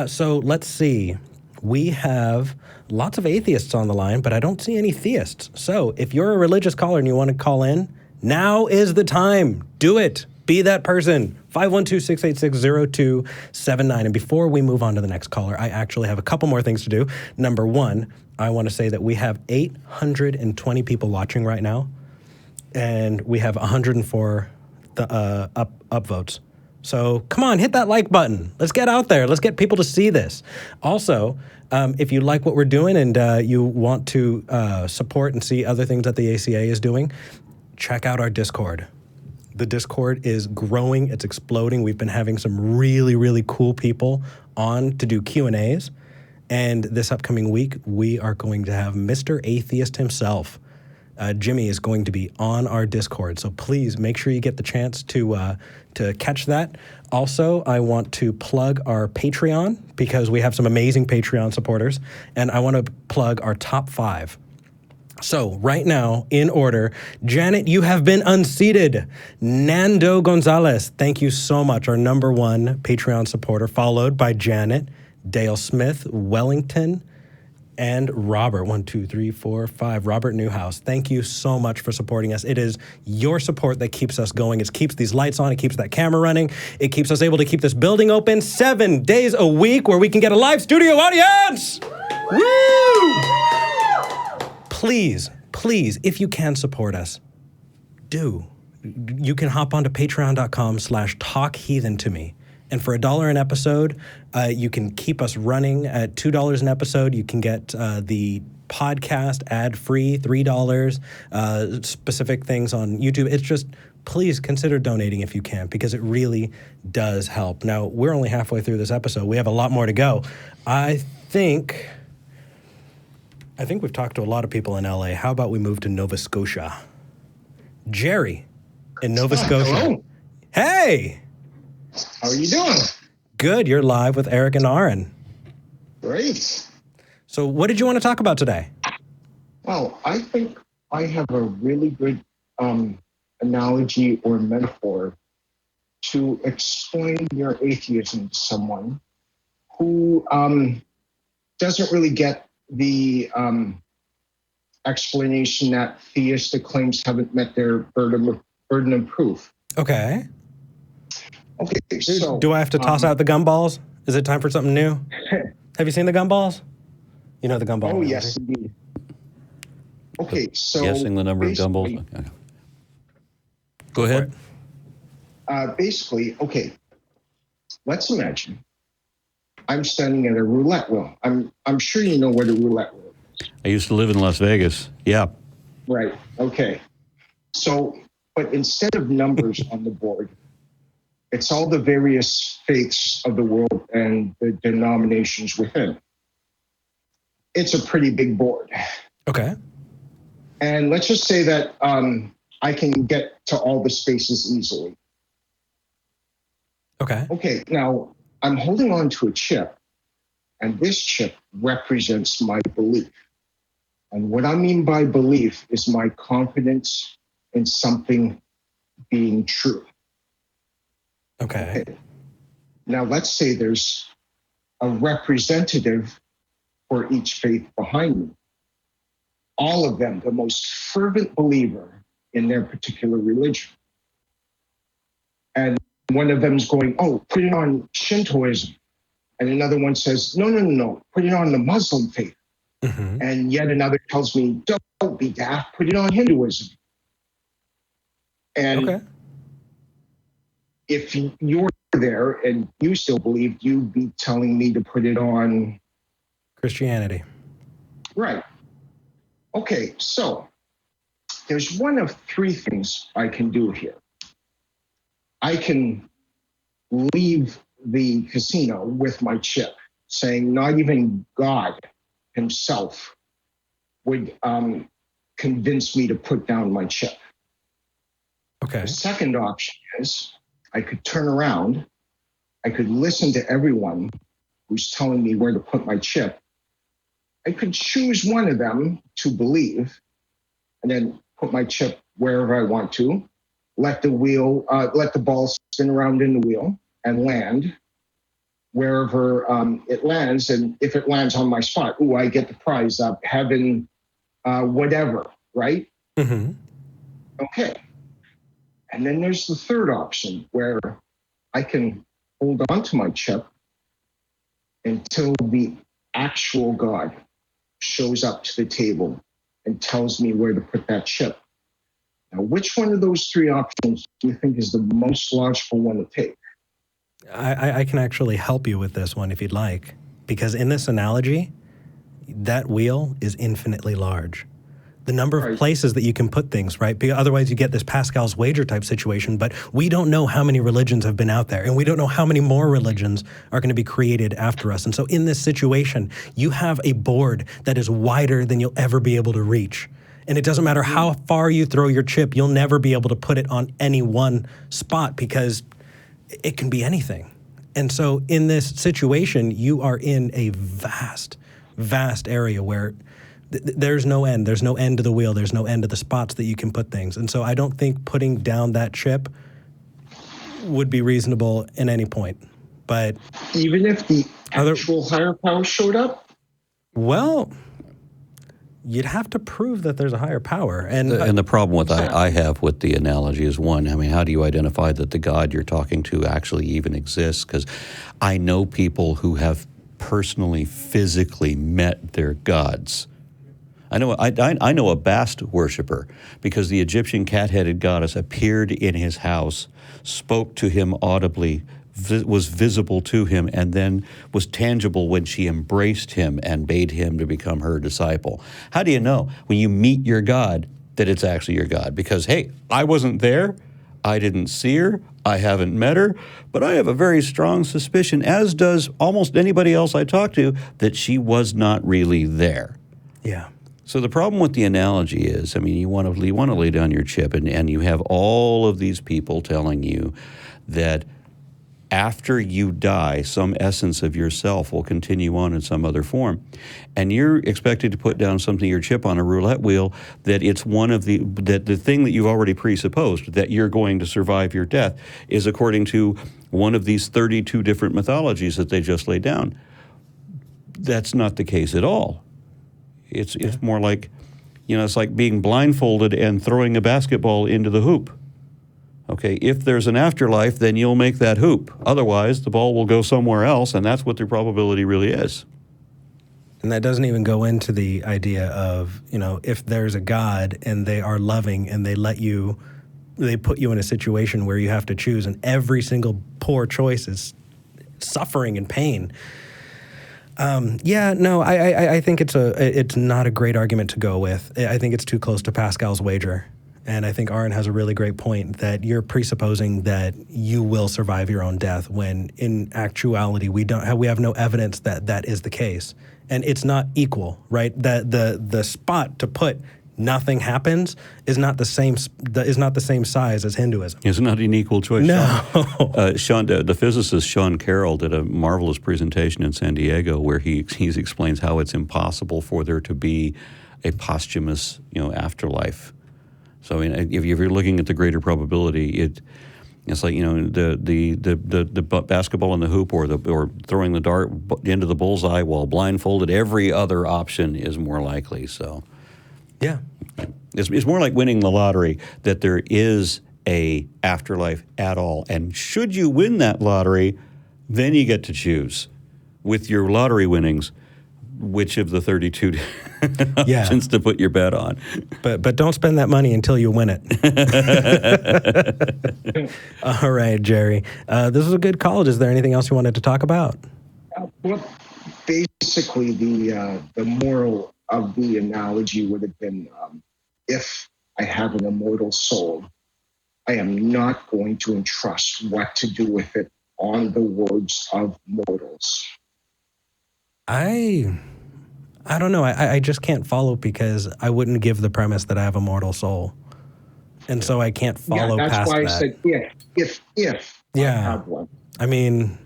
So let's see. We have lots of atheists on the line, but I don't see any theists. So if you're a religious caller and you want to call in, now is the time. Do it. Be that person. 512-686-0279. And before we move on to the next caller, I actually have a couple more things to do. Number one, I want to say that we have 820 people watching right now, and we have 104 upvotes. So come on, hit that like button. Let's get out there. Let's get people to see this. Also, if you like what we're doing and you want to support and see other things that the ACA is doing, check out our Discord. The Discord is growing. It's exploding. We've been having some really, really cool people on to do Q&As. And this upcoming week, we are going to have Mr. Atheist himself Jimmy is going to be on our Discord. So please make sure you get the chance to catch that. Also, I want to plug our Patreon because we have some amazing Patreon supporters. And I want to plug our top 5. So right now, in order, Janet, you have been unseated. Nando Gonzalez, thank you so much, our number 1 Patreon supporter, followed by Janet, Dale Smith, Wellington, and Robert. 1, 2, 3, 4, 5. Robert Newhouse. Thank you so much for supporting us. It is your support that keeps us going. It keeps these lights on. It keeps that camera running. It keeps us able to keep this building open 7 days a week where we can get a live studio audience. Woo! Please, if you can support us, do. You can hop onto patreon.com/talkheathen-to-me. And for $1 an episode, you can keep us running. At $2 an episode, you can get the podcast ad-free, $3, specific things on YouTube. It's just, please consider donating if you can, because it really does help. Now, we're only halfway through this episode. We have a lot more to go. I think we've talked to a lot of people in LA. How about we move to Nova Scotia? Jerry in Nova Scotia. Hello. Hey! How are you doing? Good. You're live with Eric and Aron. Great. So what did you want to talk about today? Well, I think I have a really good analogy or metaphor to explain your atheism to someone who doesn't really get the explanation that theistic claims haven't met their burden of proof. Okay. Okay, so... Do I have to toss out the gumballs? Is it time for something new? Have you seen the gumballs? You know the gumball. Oh, yes, indeed. Okay, so... Guessing the number of gumballs? Okay. Go ahead. Basically, okay, let's imagine I'm standing at a roulette wheel. I'm sure you know what a roulette wheel is. I used to live in Las Vegas. Yeah. Right. Okay. So, but instead of numbers on the board, it's all the various faiths of the world and the denominations within. It's a pretty big board. Okay. And let's just say that I can get to all the spaces easily. Okay. Okay. Now, I'm holding on to a chip, and this chip represents my belief. And what I mean by belief is my confidence in something being true. Okay. Now, let's say there's a representative for each faith behind me. All of them, the most fervent believer in their particular religion. And one of them is going, oh, put it on Shintoism. And another one says, no, put it on the Muslim faith. Mm-hmm. And yet another tells me, don't be daft, put it on Hinduism. And okay. If you're there and you still believe, you'd be telling me to put it on Christianity. Right. Okay, so there's one of 3 things I can do here. I can leave the casino with my chip, saying not even God himself would convince me to put down my chip. Okay. The second option is I could turn around, I could listen to everyone who's telling me where to put my chip. I could choose one of them to believe and then put my chip wherever I want to, let the ball spin around in the wheel and land wherever it lands. And if it lands on my spot, I get the prize of heaven, whatever, right? Mm-hmm. Okay. And then there's the third option where I can hold on to my chip until the actual God shows up to the table and tells me where to put that chip. Now, which one of those 3 options do you think is the most logical one to take? I can actually help you with this one if you'd like, because in this analogy, that wheel is infinitely large. The number of places that you can put things, right? Because otherwise you get this Pascal's wager type situation, but we don't know how many religions have been out there, and we don't know how many more religions are going to be created after us. And so in this situation, you have a board that is wider than you'll ever be able to reach. And it doesn't matter how far you throw your chip, you'll never be able to put it on any one spot because it can be anything. And so in this situation, you are in a vast, vast area where there's no end. There's no end to the wheel. There's no end to the spots that you can put things. And so I don't think putting down that chip would be reasonable in any point. But even if the actual higher power showed up? Well, you'd have to prove that there's a higher power. And the problem with I have with the analogy is, one, I mean, how do you identify that the God you're talking to actually even exists? Because I know people who have personally, physically met their gods. I know a Bast worshiper because the Egyptian cat-headed goddess appeared in his house, spoke to him audibly, was visible to him, and then was tangible when she embraced him and bade him to become her disciple. How do you know when you meet your God that it's actually your God? Because, hey, I wasn't there, I didn't see her, I haven't met her, but I have a very strong suspicion, as does almost anybody else I talk to, that she was not really there. yeah. So the problem with the analogy is, I mean, you want to lay down your chip, and you have all of these people telling you that after you die, some essence of yourself will continue on in some other form. And you're expected to put down something, your chip on a roulette wheel, that it's one of the thing that you've already presupposed, that you're going to survive your death, is according to one of these 32 different mythologies that they just laid down. That's not the case at all. It's more like, it's like being blindfolded and throwing a basketball into the hoop. Okay, if there's an afterlife, then you'll make that hoop. Otherwise, the ball will go somewhere else, and that's what the probability really is. And that doesn't even go into the idea of, if there's a God and they are loving and they put you in a situation where you have to choose, and every single poor choice is suffering and pain. I think it's not a great argument to go with. I think it's too close to Pascal's wager. And I think Aron has a really great point that you're presupposing that you will survive your own death when in actuality we have no evidence that that is the case. And it's not equal, right? The spot to put nothing happens is not the same size as Hinduism. It's not an equal choice. No. Sean, the physicist Sean Carroll did a marvelous presentation in San Diego where he explains how it's impossible for there to be a posthumous, afterlife. So, if you're looking at the greater probability, it's like the basketball in the hoop or throwing the dart into the bullseye while blindfolded. Every other option is more likely. So, yeah, it's more like winning the lottery, that there is a afterlife at all. And should you win that lottery, then you get to choose with your lottery winnings which of the 32 options to put your bet on. But don't spend that money until you win it. All right, Jerry. This was a good call. Is there anything else you wanted to talk about? Well, basically, the moral of the analogy would have been, if I have an immortal soul, I am not going to entrust what to do with it on the words of mortals. I don't know. I just can't follow because I wouldn't give the premise that I have a mortal soul. And so I can't follow past that. That's why I said if I have one. I mean,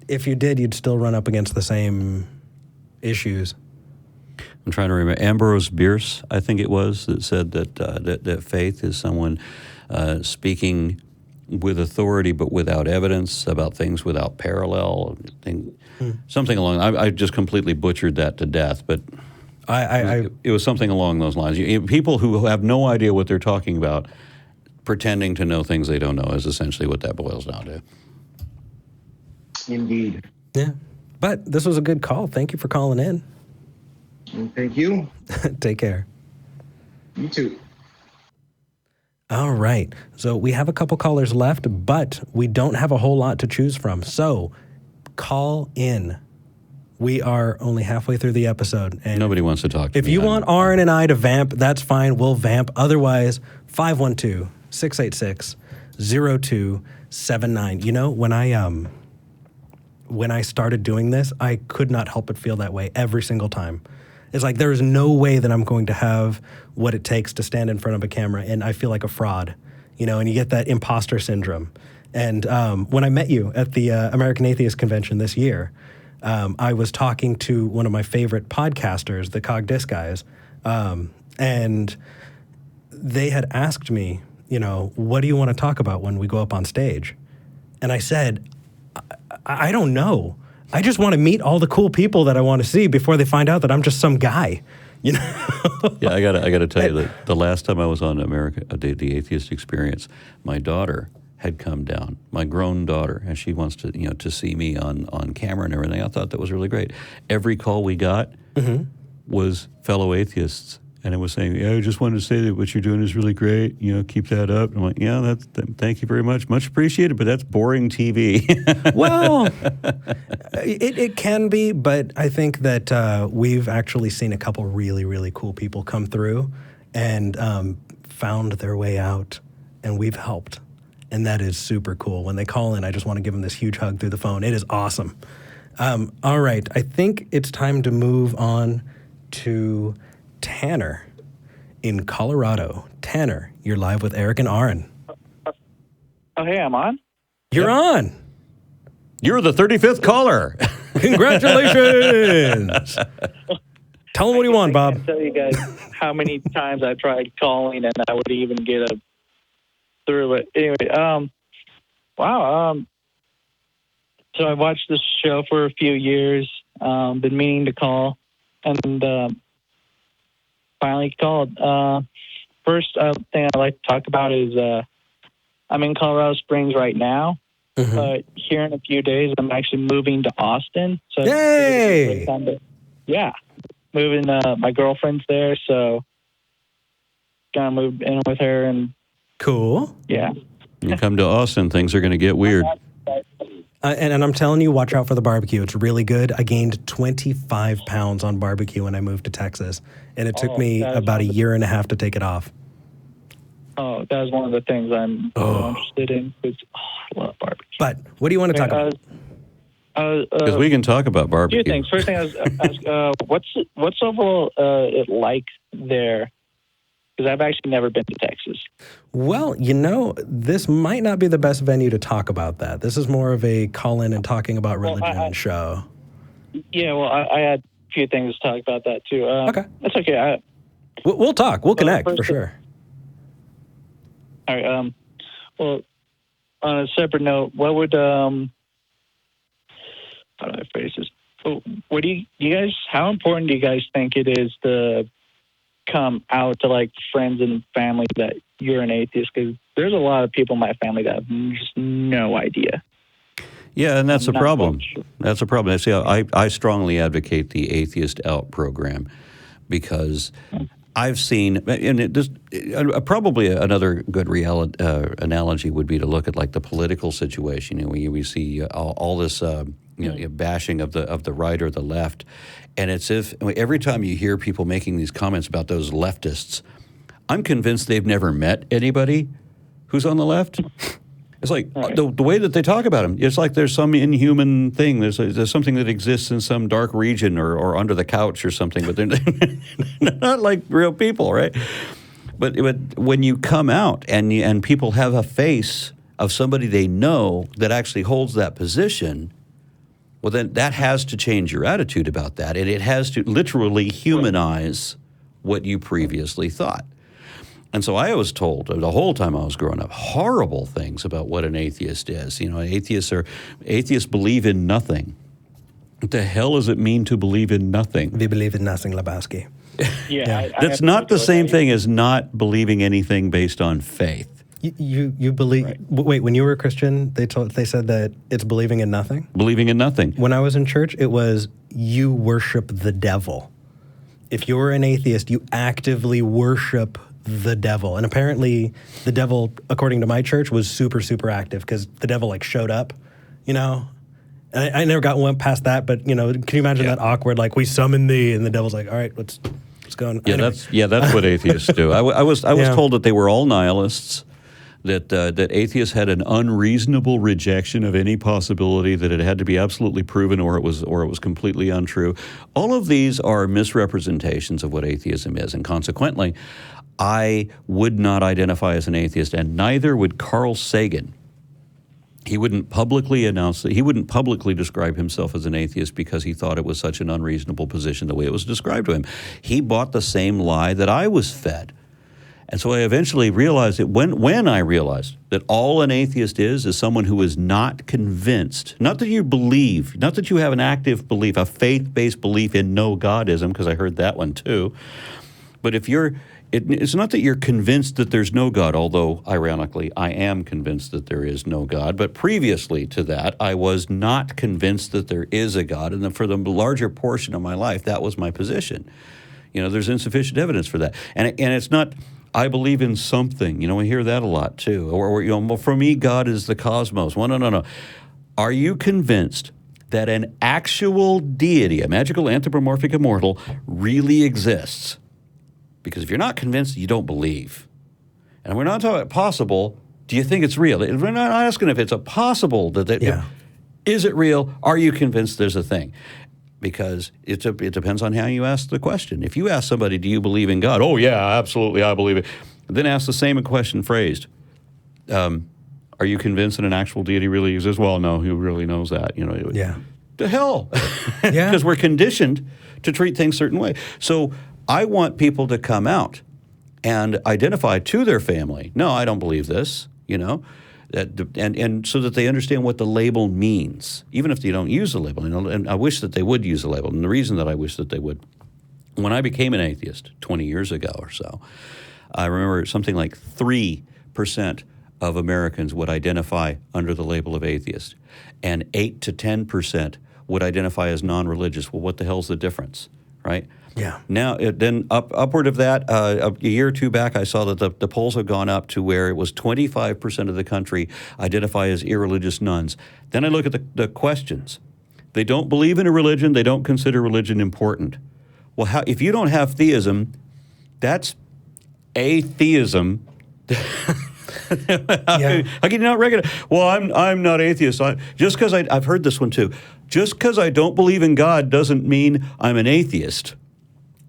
if you did, you'd still run up against the same issues. I'm trying to remember. Ambrose Bierce, I think it was, that said that faith is someone speaking with authority but without evidence about things without parallel. Something along. I just completely butchered that to death, but it was something along those lines. People who have no idea what they're talking about, pretending to know things they don't know, is essentially what that boils down to. Indeed. Yeah. But this was a good call. Thank you for calling in. Thank you. Take care. You too. All right. So we have a couple callers left, but we don't have a whole lot to choose from. So call in. We are only halfway through the episode. And nobody wants to talk to me. If you want Aron and I to vamp, that's fine. We'll vamp. Otherwise, 512-686-0279. When I started doing this, I could not help but feel that way every single time. It's like there's no way that I'm going to have what it takes to stand in front of a camera and I feel like a fraud, you know, and you get that imposter syndrome. And when I met you at the American Atheist Convention this year, I was talking to one of my favorite podcasters, the CogDis guys, and they had asked me, you know, what do you want to talk about when we go up on stage? And I said, I don't know. I just want to meet all the cool people that I want to see before they find out that I'm just some guy, you know? Yeah, I gotta tell you that the last time I was on the Atheist Experience, my daughter had come down, my grown daughter, and she wants to, you know, to see me on camera and everything. I thought that was really great. Every call we got was fellow atheists, and it was saying, "Yeah, I just wanted to say that what you're doing is really great. You know, keep that up." And I'm like, "Yeah, thank you very much, much appreciated." But that's boring TV. Well, it can be, but I think that we've actually seen a couple really, really cool people come through and found their way out, and we've helped. And that is super cool. When they call in, I just want to give them this huge hug through the phone. It is awesome. All right, I think it's time to move on to Tanner in Colorado. Tanner, you're live with Eric and Aron. Oh, hey, I'm on? You're on. You're the 35th caller. Congratulations. Tell them what you want, Bob. I can't tell you guys how many times I tried calling and I would even get through it. Anyway, wow. So I watched this show for a few years, been meaning to call, and finally called. First thing I'd like to talk about is I'm in Colorado Springs right now, but here in a few days I'm actually moving to Austin. So Yay! Yeah, moving. My girlfriend's there, so gonna move in with her and. Cool. Yeah. You come to Austin, things are going to get weird. And I'm telling you, watch out for the barbecue. It's really good. I gained 25 pounds on barbecue when I moved to Texas, and it took me about a year and a half to take it off. Oh, that was one of the things I'm interested in. I love barbecue. But what do you want to talk about? Because we can talk about A barbecue. few things. First thing I was what's overall it like there? Because I've actually never been to Texas. Well, you know, this might not be the best venue to talk about that. This is more of a call-in and talking about religion show. Yeah, well, I had a few things to talk about that, too. Okay. That's okay. We'll talk. We'll connect, for sure. All right. Well, on a separate note, what would... how do I phrase this? What do you guys... How important do you guys think it is to come out to, like, friends and family that you're an atheist? Because there's a lot of people in my family that have just no idea. Yeah, and that's a problem. That's a problem. See, I strongly advocate the Atheist Out program because I've seen, and probably another good analogy would be to look at like the political situation. You know, we see all this bashing of the right or the left, and it's every time you hear people making these comments about those leftists, I'm convinced they've never met anybody who's on the left. It's like the way that they talk about them. It's like there's some inhuman thing. There's something that exists in some dark region or under the couch or something. But they're not like real people, right? But when you come out and people have a face of somebody they know that actually holds that position, well, then that has to change your attitude about that, and it has to literally humanize what you previously thought. And so I was told the whole time I was growing up horrible things about what an atheist is. You know, atheists believe in nothing. What the hell does it mean to believe in nothing? We believe in nothing, Lebowski. Yeah. That's not the same thing as not believing anything based on faith. You believe? Right. Wait, when you were a Christian, they said that it's believing in nothing? Believing in nothing. When I was in church, it was you worship the devil. If you're an atheist, you actively worship the devil. And apparently the devil, according to my church, was super, super active because the devil like showed up, you know? And I never went past that, but you know, can you imagine that awkward, like we summon thee and the devil's like, all right, let's go. Yeah, anyway. That's what atheists do. I was told that they were all nihilists, that atheists had an unreasonable rejection of any possibility, that it had to be absolutely proven, or it was completely untrue. All of these are misrepresentations of what atheism is, and consequently, I would not identify as an atheist, and neither would Carl Sagan. He wouldn't publicly announce that. He wouldn't publicly describe himself as an atheist because he thought it was such an unreasonable position the way it was described to him. He bought the same lie that I was fed. And so I eventually realized that when I realized that all an atheist is someone who is not convinced, not that you believe, not that you have an active belief, a faith-based belief in no Godism, because I heard that one too, but if it's not that you're convinced that there's no God, although, ironically, I am convinced that there is no God. But previously to that, I was not convinced that there is a God. And then for the larger portion of my life, that was my position. There's insufficient evidence for that. And it's not, I believe in something. We hear that a lot, too. Or well, for me, God is the cosmos. Well, no. Are you convinced that an actual deity, a magical anthropomorphic immortal, really exists? Because if you're not convinced, you don't believe. And we're not talking about possible. Do you think it's real? We're not asking if it's a possible. Is it real? Are you convinced there's a thing? Because it depends on how you ask the question. If you ask somebody, do you believe in God? Oh, yeah, absolutely, I believe it. Then ask the same question phrased. Are you convinced that an actual deity really exists? Well, no, who really knows that? Yeah. The hell. Yeah. Because we're conditioned to treat things a certain way. So I want people to come out and identify to their family, no, I don't believe this, and so that they understand what the label means, even if they don't use the label. And I wish that they would use the label. And the reason that I wish that they would, when I became an atheist 20 years ago or so, I remember something like 3% of Americans would identify under the label of atheist, and 8 to 10% would identify as non-religious. Well, what the hell's the difference, right? Yeah. Now, then upward of that, a year or two back, I saw that the polls have gone up to where it was 25% of the country identify as irreligious nuns. Then I look at the questions. They don't believe in a religion. They don't consider religion important. Well, if you don't have theism, that's atheism. Yeah. How can you not recognize? Well, I'm not atheist. Just because I've heard this one too. Just because I don't believe in God doesn't mean I'm an atheist.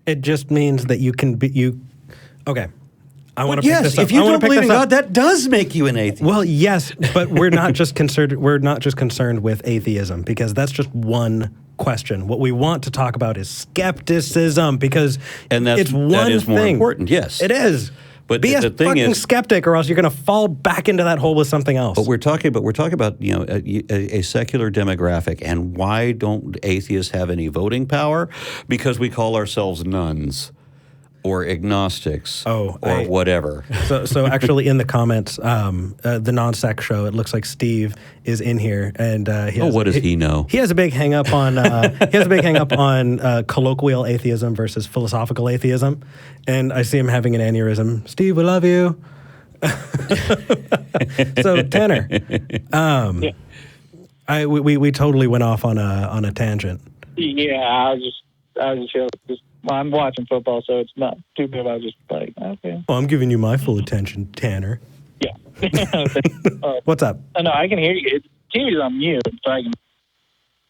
It just means that you can be Okay. I want to pick this up. If you don't believe in God, that does make you an atheist. Well, yes, but we're not just concerned with atheism, because that's just one question. What we want to talk about is skepticism, because it's one that is thing. More important. Yes, it is. But be the a thing fucking is, skeptic, or else you're going to fall back into that hole with something else. But we're talking about a secular demographic, and why don't atheists have any voting power? Because we call ourselves nuns, or agnostics, or whatever. So actually, in the comments, the non-sec show, it looks like Steve is in here, and what does he know? He has a big hang up on colloquial atheism versus philosophical atheism, and I see him having an aneurysm. Steve, we love you. So Tanner, we totally went off on a tangent. Yeah, I was just I'm watching football, so it's not too bad. I was just like, okay. Well, I'm giving you my full attention, Tanner. Yeah. What's up? No, I can hear you. TV's on mute, so I can.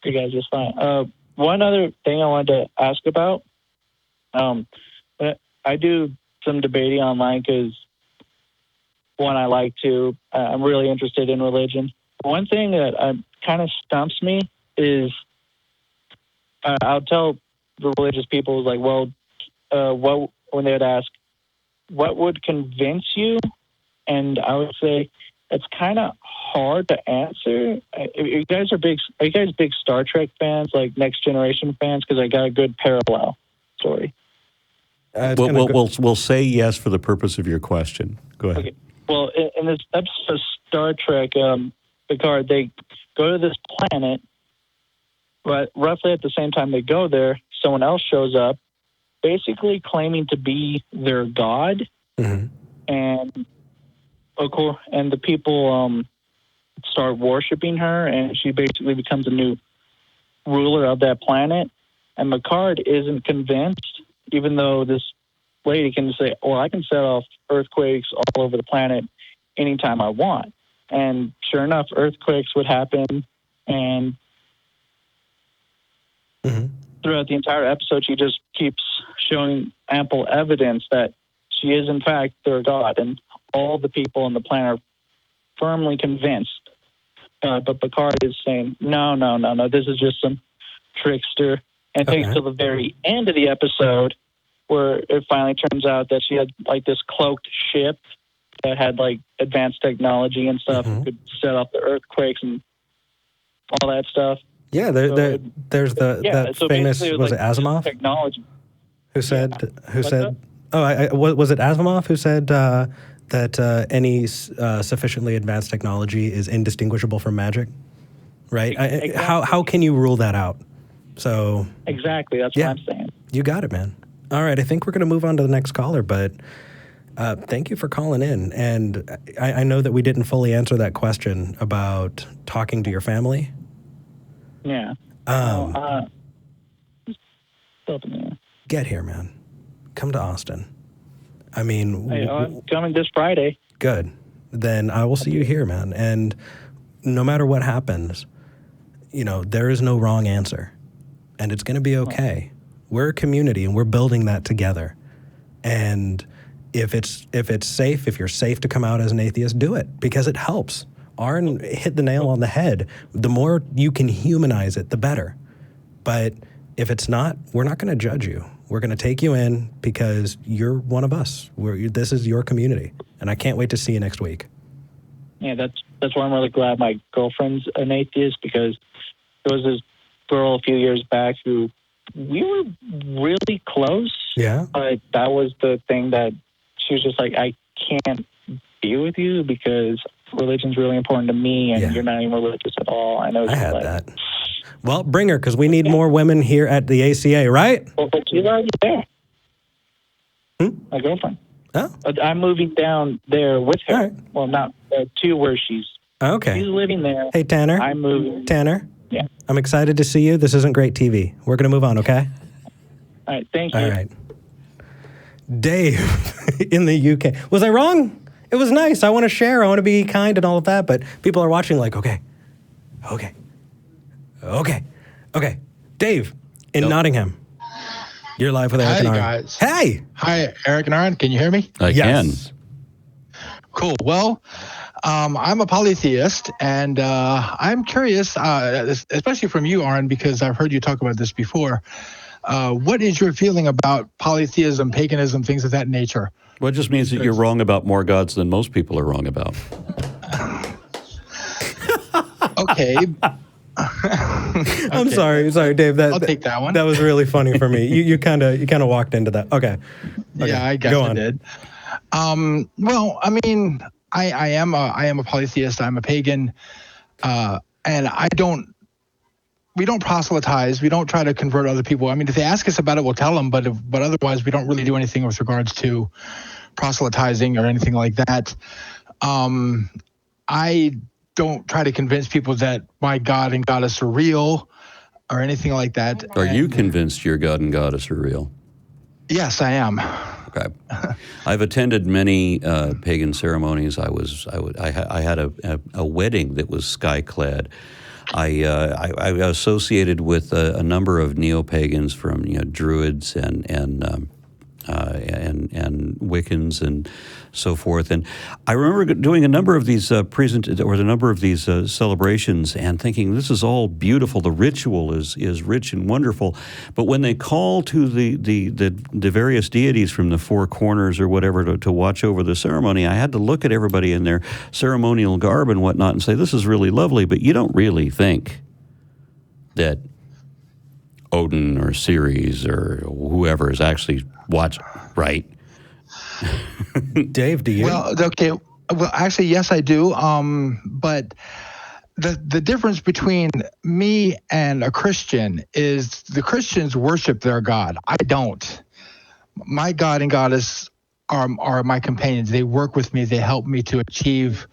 You guys just fine. One other thing I wanted to ask about. I do some debating online because, one, I like to. I'm really interested in religion. One thing that kind of stumps me is I'll tell the religious people, like, well, when they would ask, what would convince you? And I would say it's kind of hard to answer. You guys are you guys big Star Trek fans, like Next Generation fans? Because I got a good parallel story. We'll say yes for the purpose of your question. Go ahead. Okay. Well, in this episode of Star Trek, Picard, they go to this planet, but roughly at the same time they go there, someone else shows up, basically claiming to be their god, and of course, and the people start worshiping her, and she basically becomes a new ruler of that planet. And Picard isn't convinced, even though this lady can say, "Well, I can set off earthquakes all over the planet," anytime I want. And sure enough, earthquakes would happen. And throughout the entire episode, she just keeps showing ample evidence that she is, in fact, their God. And all the people on the planet are firmly convinced. But Picard is saying, no, this is just some trickster. And it takes till the very end of the episode where it finally turns out that she had like this cloaked ship that had like advanced technology and stuff, could set off the earthquakes and all that stuff. Yeah, there's that so famous, was like it Asimov? Technology. Who said, was it Asimov who said that any sufficiently advanced technology is indistinguishable from magic? Right? Exactly. How can you rule that out? So exactly, that's what I'm saying. You got it, man. All right, I think we're going to move on to the next caller, but thank you for calling in. And I know that we didn't fully answer that question about talking to your family. Yeah. Get here, man. Come to Austin. I mean, I'm coming this Friday. Good. Then I will see you here, man. And no matter what happens, there is no wrong answer. And it's going to be okay. We're a community, and we're building that together. And if it's safe, if you're safe to come out as an atheist, do it, because it helps. Aron hit the nail on the head. The more you can humanize it, the better. But if it's not, we're not going to judge you. We're going to take you in because you're one of us. This is your community. And I can't wait to see you next week. Yeah, that's why I'm really glad my girlfriend's an atheist, because there was this girl a few years back who we were really close. Yeah. But that was the thing that she was just like, I can't be with you because religion's really important to me, and you're not even religious at all. I know. I had that. Well, bring her, because we need more women here at the ACA, right? Well, but she's already there. My girlfriend. Oh. I'm moving down there with her. Right. Well, not to where she's. Okay. She's living there. Hey, Tanner. I'm moving. Tanner. Yeah. I'm excited to see you. This isn't great TV. We're going to move on, okay? All right. Thank you. All right. Dave in the UK. Was I wrong? It was nice. I want to share. I want to be kind and all of that. But people are watching like, okay. Dave in Nottingham. You're live with Eric and Aron. Guys. Hey. Hi, Eric and Aron. Can you hear me? I can. Cool. Well, I'm a polytheist, and I'm curious, especially from you, Aron, because I've heard you talk about this before. What is your feeling about polytheism, paganism, things of that nature? Well, it just means that you're wrong about more gods than most people are wrong about. Okay. I'm sorry, Dave. I'll take that one. That was really funny for me. You kind of walked into that. Okay. Yeah, I guess I did. Well, I mean, I am a polytheist. I'm a pagan, and we don't proselytize. We don't try to convert other people. I mean, if they ask us about it, we'll tell them. But otherwise, we don't really do anything with regards to proselytizing or anything like that. I don't try to convince people that my God and goddess are real or anything like that. Are you convinced your God and goddess are real? Yes, I am. Okay. I've attended many pagan ceremonies. I had a wedding that was sky-clad. I associated with a number of neo-pagans from Druids and Wiccans and so forth. And I remember doing a number of these celebrations and thinking, this is all beautiful. The ritual is rich and wonderful. But when they call to the various deities from the four corners or whatever to watch over the ceremony, I had to look at everybody in their ceremonial garb and whatnot and say, this is really lovely, but you don't really think that Odin or Ceres or whoever is actually watching, right? Dave, do you? Well, okay. Well, actually, yes, I do. But the difference between me and a Christian is the Christians worship their God. I don't. My God and goddess are my companions. They work with me. They help me to achieve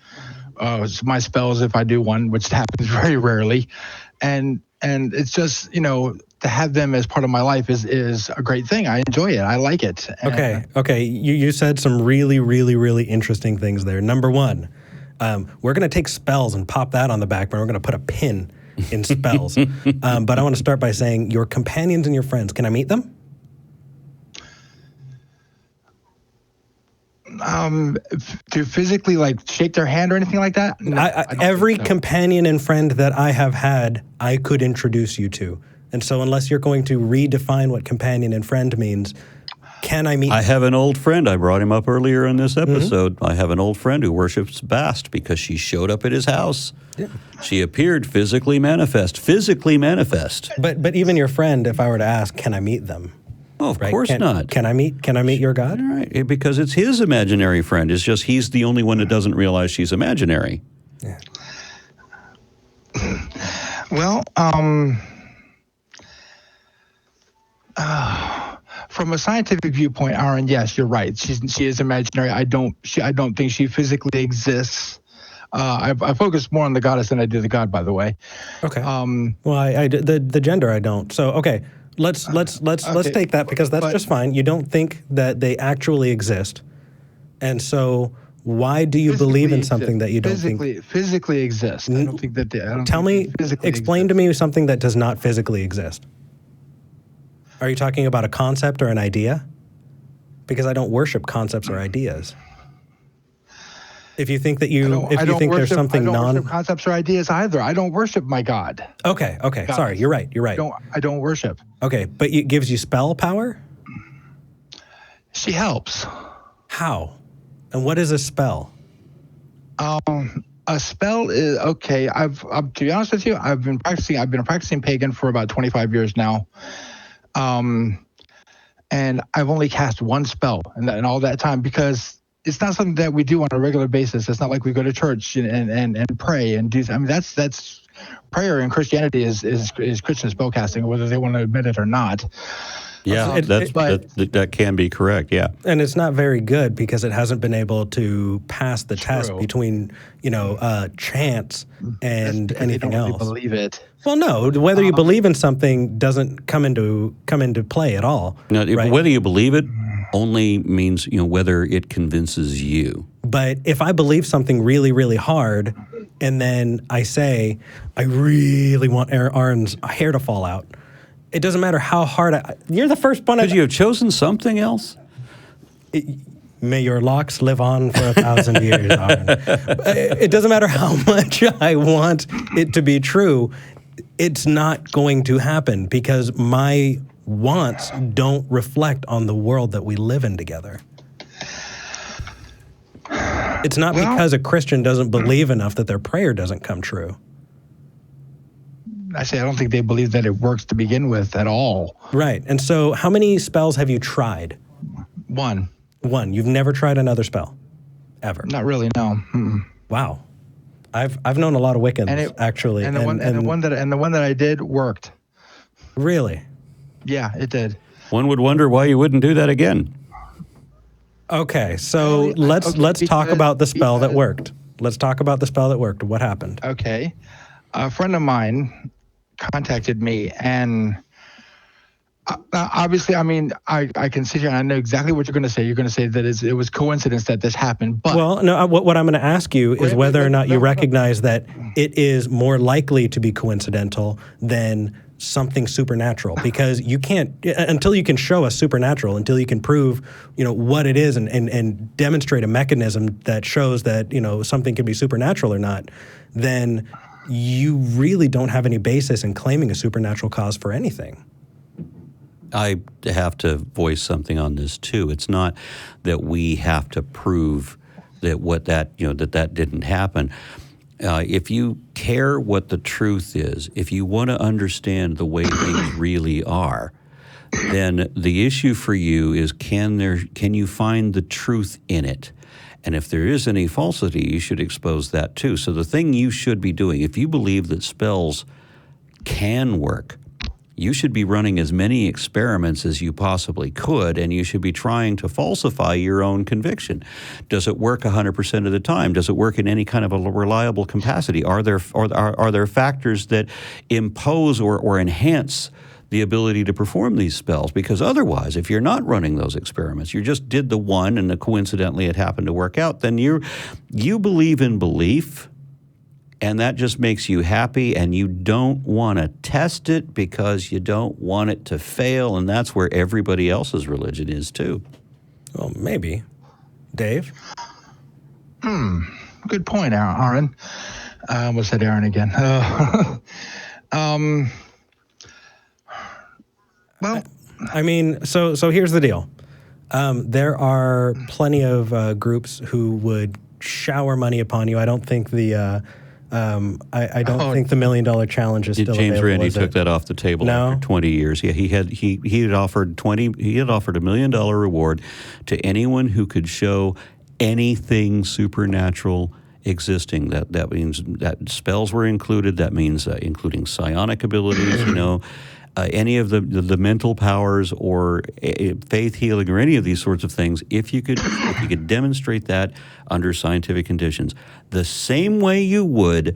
my spells if I do one, which happens very rarely. And it's just, to have them as part of my life is a great thing. I enjoy it. I like it. Okay. You said some really, really, really interesting things there. Number one, we're going to take spells and pop that on the back burner. We're going to put a pin in spells. But I want to start by saying your companions and your friends, can I meet them? To physically like shake their hand or anything like that? No, every companion and friend that I have had, I could introduce you to. And so unless you're going to redefine what companion and friend means, can I meet I have an old friend. I brought him up earlier in this episode. I have an old friend who worships Bast because she showed up at his house. Yeah. She appeared physically manifest. But even your friend, if I were to ask, can I meet them? Oh, of course not. Can I meet your God? Right, because it's his imaginary friend. It's just he's the only one that doesn't realize she's imaginary. Yeah. Well, from a scientific viewpoint, Aron, yes, you're right. She is imaginary. I don't think she physically exists. I focus more on the goddess than I do the god, by the way. Okay. Well, the gender I don't. So okay. Let's take that because that's just fine. You don't think that they actually exist, and so why do you believe in something that you don't think physically exist? I don't think that they. Explain to me something that does not physically exist. Are you talking about a concept or an idea? Because I don't worship concepts or ideas. If you think that there's something I don't worship concepts or ideas either. I don't worship my God. Okay. God. Sorry, you're right. I don't worship. Okay, but it gives you spell power? She helps. How? And what is a spell? A spell is okay. To be honest with you, I've been a practicing pagan for about 25 years now. And I've only cast one spell in all that time because it's not something that we do on a regular basis. It's not like we go to church and pray and do. I mean, that's prayer in Christianity is Christian spellcasting, whether they want to admit it or not. Yeah, that can be correct. Yeah, and it's not very good because it hasn't been able to pass the test between chance and anything else. Really believe it. Well, no. Whether you believe in something doesn't come into play at all. No, right? Whether you believe it only means whether it convinces you. But if I believe something really, really hard, and then I say I really want Aron's hair to fall out, it doesn't matter how hard you're the first one. Could you have chosen something else? May your locks live on for 1,000 years, Aron. It doesn't matter how much I want it to be true. It's not going to happen because my wants don't reflect on the world that we live in together. It's not because a Christian doesn't believe enough that their prayer doesn't come true. I don't think they believe that it works to begin with at all. Right. And so how many spells have you tried? One. You've never tried another spell? Ever? Not really, no. Mm-mm. Wow. I've known a lot of Wiccans, actually. And the one that I did worked. Really? Yeah, it did. One would wonder why you wouldn't do that again. Okay, so let's talk about the spell that worked. Let's talk about the spell that worked. What happened? Okay. A friend of mine contacted me, and obviously, I mean, I can sit here and I know exactly what you're going to say. You're going to say that it was coincidence that this happened. But well, no. What I'm going to ask you is whether or not you recognize that it is more likely to be coincidental than something supernatural, because you can't until you can show us supernatural, until you can prove what it is and demonstrate a mechanism that shows that something can be supernatural or not, then you really don't have any basis in claiming a supernatural cause for anything. I have to voice something on this too. It's not that we have to prove that that didn't happen. If you care what the truth is, if you want to understand the way things really are, then the issue for you is can you find the truth in it? And if there is any falsity, you should expose that too. So the thing you should be doing, if you believe that spells can work, you should be running as many experiments as you possibly could, and you should be trying to falsify your own conviction. Does it work 100% of the time? Does it work in any kind of a reliable capacity? Are there factors that impose or enhance the ability to perform these spells, because otherwise, if you're not running those experiments, you just did the one and coincidentally it happened to work out, then you believe in belief, and that just makes you happy, and you don't want to test it because you don't want it to fail, and that's where everybody else's religion is too. Well, maybe. Dave? Good point, Aaron. I almost said Aaron again. Well, I mean, so here's the deal. There are plenty of groups who would shower money upon you. I don't think the I don't think the $1 million challenge is still James available. Randi took that off the table after 20 years. Yeah, he had offered $1 million reward to anyone who could show anything supernatural existing. That means that spells were included. That means including psionic abilities, any of the mental powers or faith healing or any of these sorts of things, if you could demonstrate that under scientific conditions, the same way you would,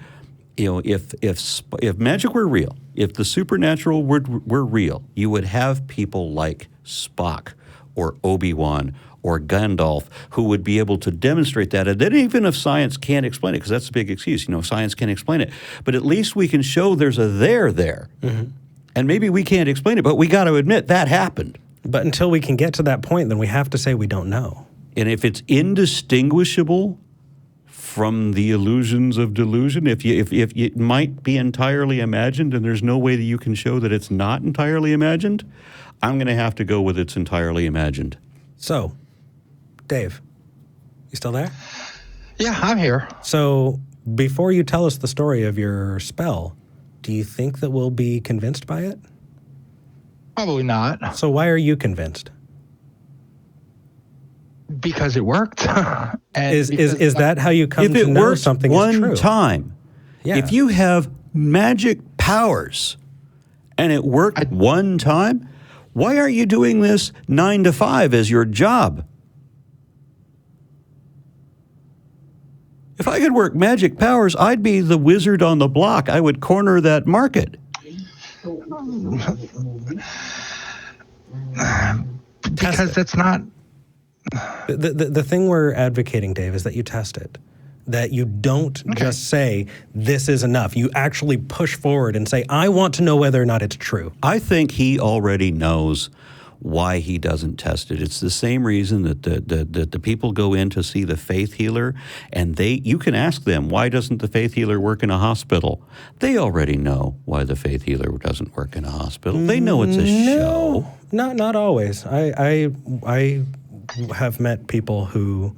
if magic were real, if the supernatural were real, you would have people like Spock or Obi-Wan or Gandalf who would be able to demonstrate that. And then even if science can't explain it, because that's a big excuse, science can't explain it, but at least we can show there's a there. Mm-hmm. And maybe we can't explain it, but we got to admit that happened. But until we can get to that point, then we have to say we don't know. And if it's indistinguishable from the illusions of delusion, if it might be entirely imagined and there's no way that you can show that it's not entirely imagined, I'm going to have to go with it's entirely imagined. So, Dave, you still there? Yeah, I'm here. So, before you tell us the story of your spell, do you think that we'll be convinced by it? Probably not. So why are you convinced? Because it worked. And is that how you come to know something is true? If it works one time, if you have magic powers and it worked one time, why aren't you doing this 9 to 5 as your job? If I could work magic powers, I'd be the wizard on the block. I would corner that market. Because that's not... The thing we're advocating, Dave, is that you test it. That you don't just say, this is enough. You actually push forward and say, I want to know whether or not it's true. I think he already knows why he doesn't test it. It's the same reason that the people go in to see the faith healer, and you can ask them, why doesn't the faith healer work in a hospital? They already know why the faith healer doesn't work in a hospital. They know it's a show. Not always. I have met people who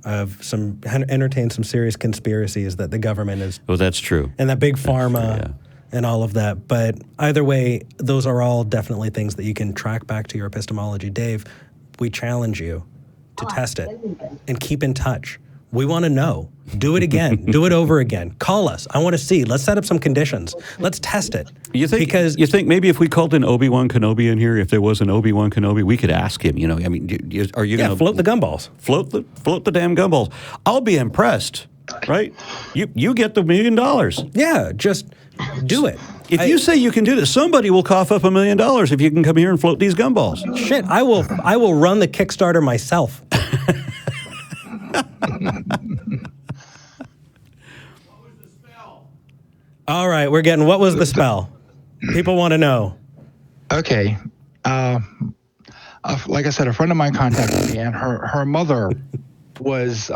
have entertained some serious conspiracies that the government is... Oh, that's true. And that big pharma... and all of that. But either way, those are all definitely things that you can track back to your epistemology. Dave, we challenge you to test it and keep in touch. We want to know. Do it again. Do it over again. Call us. I want to see. Let's set up some conditions. Let's test it. You think maybe if we called in Obi-Wan Kenobi in here, if there was an Obi-Wan Kenobi, we could ask him, are you going to... float the gumballs. Float the damn gumballs. I'll be impressed, right? You get the $1 million. Yeah, just... do it. If you say you can do this, somebody will cough up $1 million if you can come here and float these gumballs. Shit, I will run the Kickstarter myself. All right, we're getting what was the spell? People want to know. Okay. Like I said, a friend of mine contacted me, and her mother was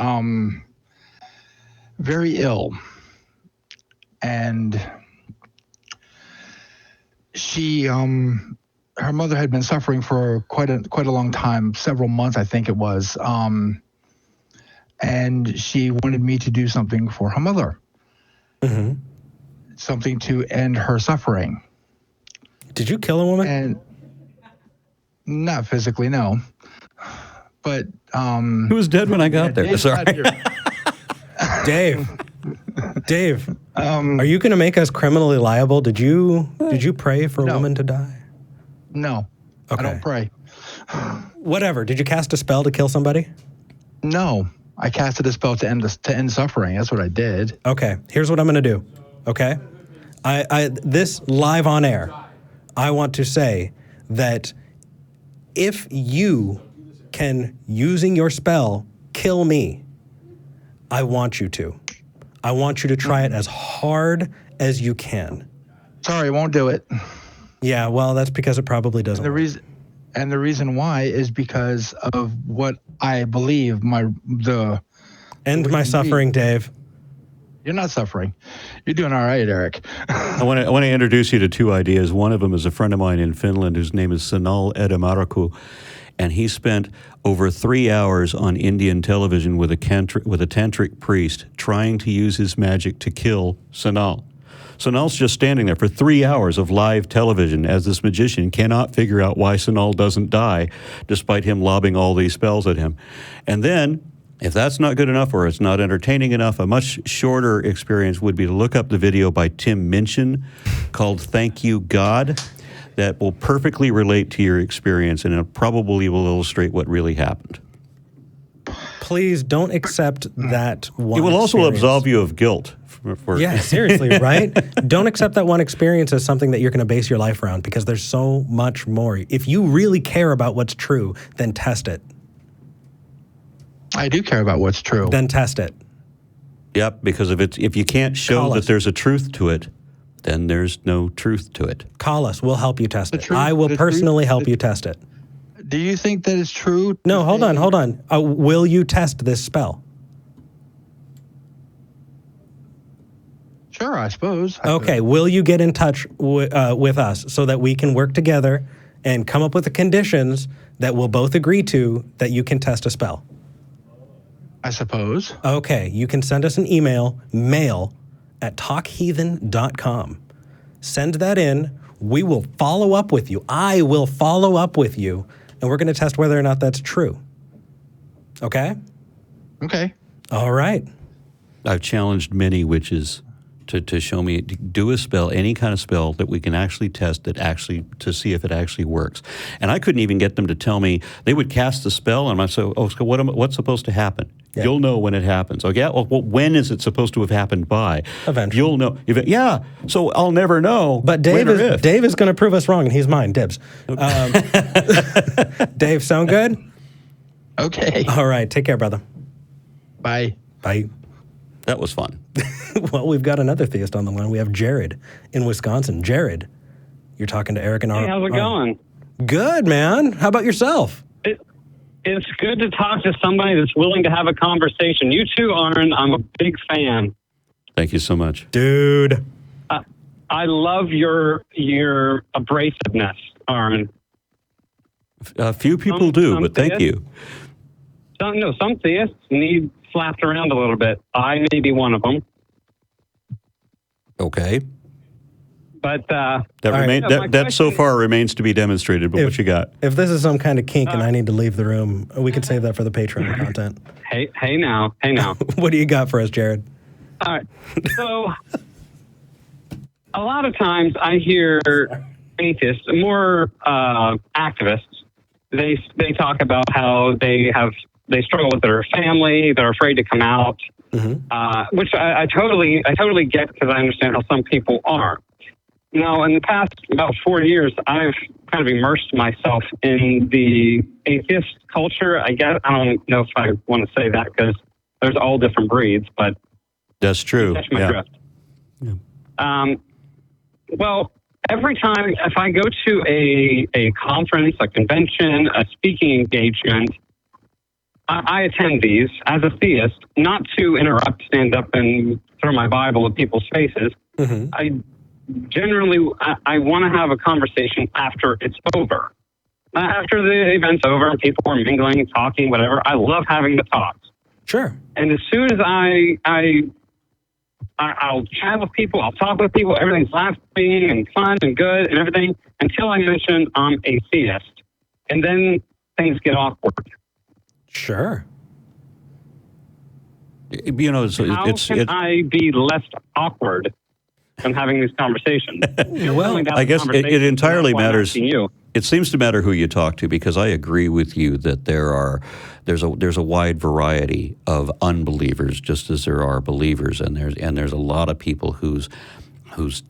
very ill. And she, her mother had been suffering for quite a long time, several months, I think it was. And she wanted me to do something for her mother, something to end her suffering. Did you kill a woman? And not physically, no. But who was dead when I got there? Sorry, Dave. Are you going to make us criminally liable? Did you pray for a woman to die? No. Okay. I don't pray. Whatever. Did you cast a spell to kill somebody? No. I casted a spell to end suffering. That's what I did. Okay. Here's what I'm going to do. Okay? I this live on air. I want to say that if you can, using your spell, kill me, I want you to. I want you to try it as hard as you can. Sorry, won't do it. Yeah, well, that's because it probably doesn't. And the reason why is because of what I believe. End my suffering, Dave. You're not suffering. You're doing all right, Eric. I want to introduce you to two ideas. One of them is a friend of mine in Finland whose name is Sanal Edamaraku, and he spent over 3 hours on Indian television with a tantric priest trying to use his magic to kill Sanal. Sanal's just standing there for 3 hours of live television as this magician cannot figure out why Sanal doesn't die, despite him lobbing all these spells at him. And then, if that's not good enough or it's not entertaining enough, a much shorter experience would be to look up the video by Tim Minchin called Thank You, God, that will perfectly relate to your experience and it probably will illustrate what really happened. Please don't accept that one. It will also experience. absolve you of guilt. Yeah, seriously, right? Don't accept that one experience as something that you're going to base your life around because there's so much more. If you really care about what's true, then test it. I do care about what's true. Then test it. Yep, because if you can't show that there's a truth to it, then there's no truth to it. Call us. We'll help you test it. I will personally help you test it. Do you think that it's true? No, hold on. Will you test this spell? Sure, I suppose. Okay, will you get in touch with us so that we can work together and come up with the conditions that we'll both agree to that you can test a spell? I suppose. Okay, you can send us an email, mail@talkheathen.com. Send that in. We will follow up with you. I will follow up with you, and we're going to test whether or not that's true. Okay? Okay. All right. I've challenged many witches to show me, do a spell, any kind of spell that we can actually test to see if it actually works. And I couldn't even get them to tell me. They would cast the spell, and I said, so what's supposed to happen? Yeah. You'll know when it happens. Okay, well, when is it supposed to have happened by? Eventually. You'll know. So I'll never know. But Dave is going to prove us wrong, and he's mine, dibs. Dave, sound good? Okay. All right, take care, brother. Bye. Bye. That was fun. Well, we've got another theist on the line. We have Jared in Wisconsin. Jared, you're talking to Eric and Aron. Hey, how's it going? Good, man. How about yourself? It's good to talk to somebody that's willing to have a conversation. You too, Aron. I'm a big fan. Thank you so much. Dude. I love your abrasiveness, Aron. A few people do, but thank you. Some theists need slapped around a little bit. I may be one of them. Okay. But that so far remains to be demonstrated. But what you got? If this is some kind of kink and I need to leave the room, we could save that for the Patreon content. Hey now. What do you got for us, Jared? All right. So a lot of times I hear atheists, more activists. They talk about how they struggle with their family. They're afraid to come out, which I totally get because I understand how some people are. Now, in the past about 4 years, I've kind of immersed myself in the atheist culture. I don't know if I want to say that because there's all different breeds, but that's true. Catch my drift. Yeah. Well, every time if I go to a conference, a convention, a speaking engagement, I attend these as a theist, not to interrupt, stand up, and throw my Bible at people's faces. I want to have a conversation after it's over. After the event's over and people are mingling, talking, whatever, I love having the talks. Sure. And as soon as I'll chat with people, I'll talk with people, everything's laughing and fun and good and everything, until I mention I'm a theist. And then things get awkward. Sure. How can I be less awkward than having these conversations? Well, I guess it entirely matters. It seems to matter who you talk to, because I agree with you that there's a wide variety of unbelievers, just as there are believers, and there's a lot of people whose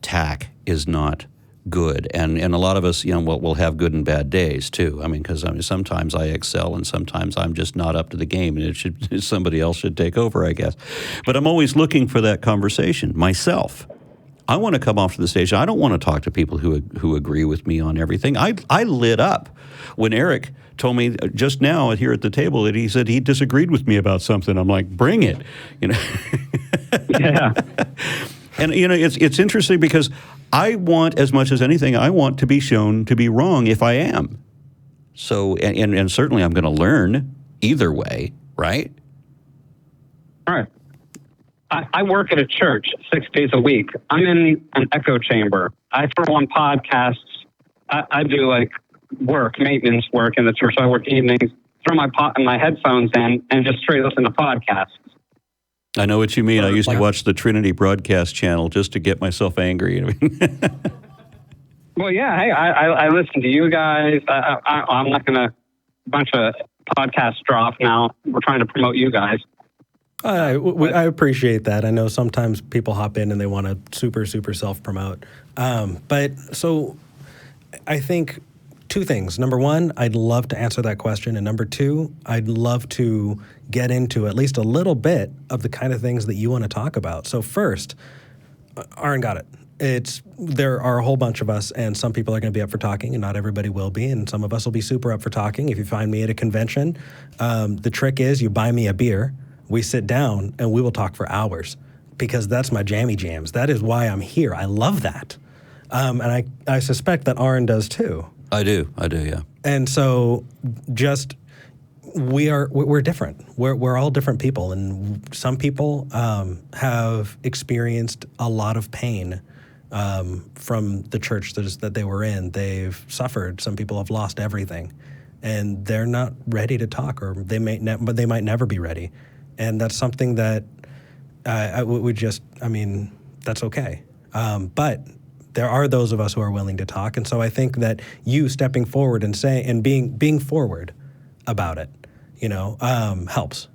tack is not good, and a lot of us, will have good and bad days too. I mean, because sometimes I excel, and sometimes I'm just not up to the game, and somebody else should take over, I guess. But I'm always looking for that conversation myself. I want to come off to the stage. I don't want to talk to people who agree with me on everything. I lit up when Eric told me just now here at the table that he said he disagreed with me about something. I'm like, bring it, Yeah. And it's interesting because I want, as much as anything, I want to be shown to be wrong if I am. So, and certainly I'm going to learn either way, right? All right. I work at a church 6 days a week. I'm in an echo chamber. I throw on podcasts. I do like maintenance work in the church. I work evenings, throw my headphones in and just straight listen to podcasts. I know what you mean. I used to watch the Trinity broadcast channel just to get myself angry. Well, yeah. Hey, I listen to you guys. I'm not going to bunch of podcasts drop now. We're trying to promote you guys. I appreciate that. I know sometimes people hop in and they want to super self-promote. But so I think two things. Number one, I'd love to answer that question. And number two, I'd love to get into at least a little bit of the kind of things that you want to talk about. So first, Aron got it. There are a whole bunch of us, and some people are going to be up for talking, and not everybody will be, and some of us will be super up for talking. If you find me at a convention, the trick is you buy me a beer, we sit down, and we will talk for hours, because that's my jammy jams. That is why I'm here. I love that. And I suspect that Aron does too. I do, yeah. And so just we're different. We're all different people, and some people have experienced a lot of pain from the church that they were in. They've suffered. Some people have lost everything, and they're not ready to talk, or they might never be ready. And that's something that that's okay. But there are those of us who are willing to talk, and so I think that you stepping forward and being forward about it, helps.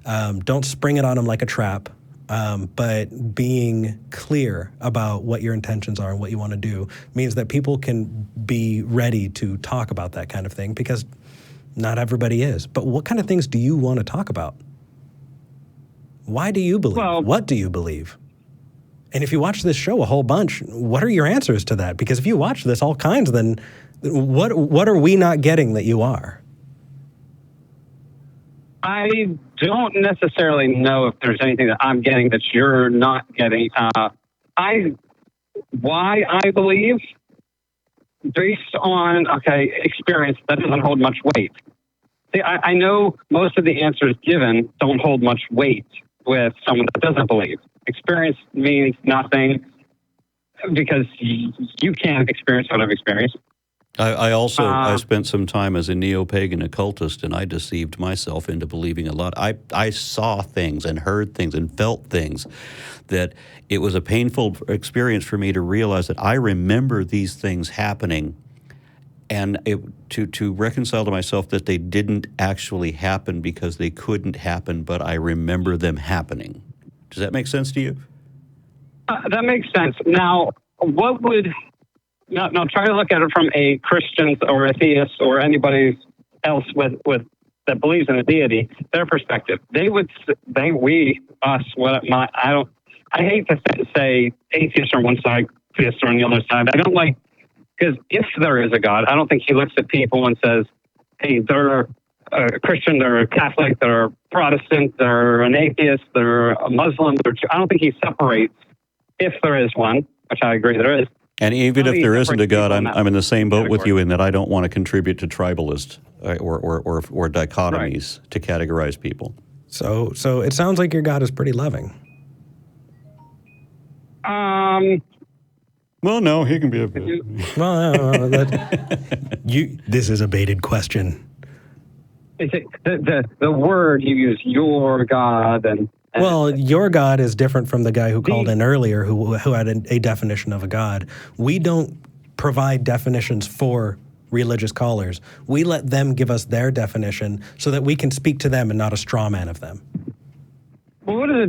Don't spring it on them like a trap, but being clear about what your intentions are and what you want to do means that people can be ready to talk about that kind of thing, because not everybody is. But what kind of things do you want to talk about? Why do you believe? Well, what do you believe? And if you watch this show a whole bunch, what are your answers to that? Because if you watch this all kinds, then what are we not getting that you are? I don't necessarily know if there's anything that I'm getting that you're not getting. Why I believe, based on, experience, that doesn't hold much weight. See, I know most of the answers given don't hold much weight with someone that doesn't believe. Experience means nothing because you can't experience what I've experienced. I spent some time as a neo-pagan occultist, and I deceived myself into believing a lot. I saw things and heard things and felt things that it was a painful experience for me to realize that I remember these things happening, and to reconcile to myself that they didn't actually happen because they couldn't happen, but I remember them happening. Does that make sense to you? That makes sense. Now, what would... Now, try to look at it from a Christian or a theist or anybody else with that believes in a deity, their perspective. I hate to say atheist on one side, theist on the other side. I don't like, because if there is a God, I don't think he looks at people and says, hey, they're a Christian, they're a Catholic, they're a Protestant, they're an atheist, they're a Muslim. I don't think he separates, if there is one, which I agree there is. And even if there isn't a God, I'm in the same boat with you in that I don't want to contribute to tribalist or dichotomies to categorize people. So it sounds like your God is pretty loving. Well, no, he can be a bit. This is a baited question. The word you use, your God, and well, your God is different from the guy who called in earlier who had a definition of a God. We don't provide definitions for religious callers. We let them give us their definition so that we can speak to them and not a straw man of them. Well, what is a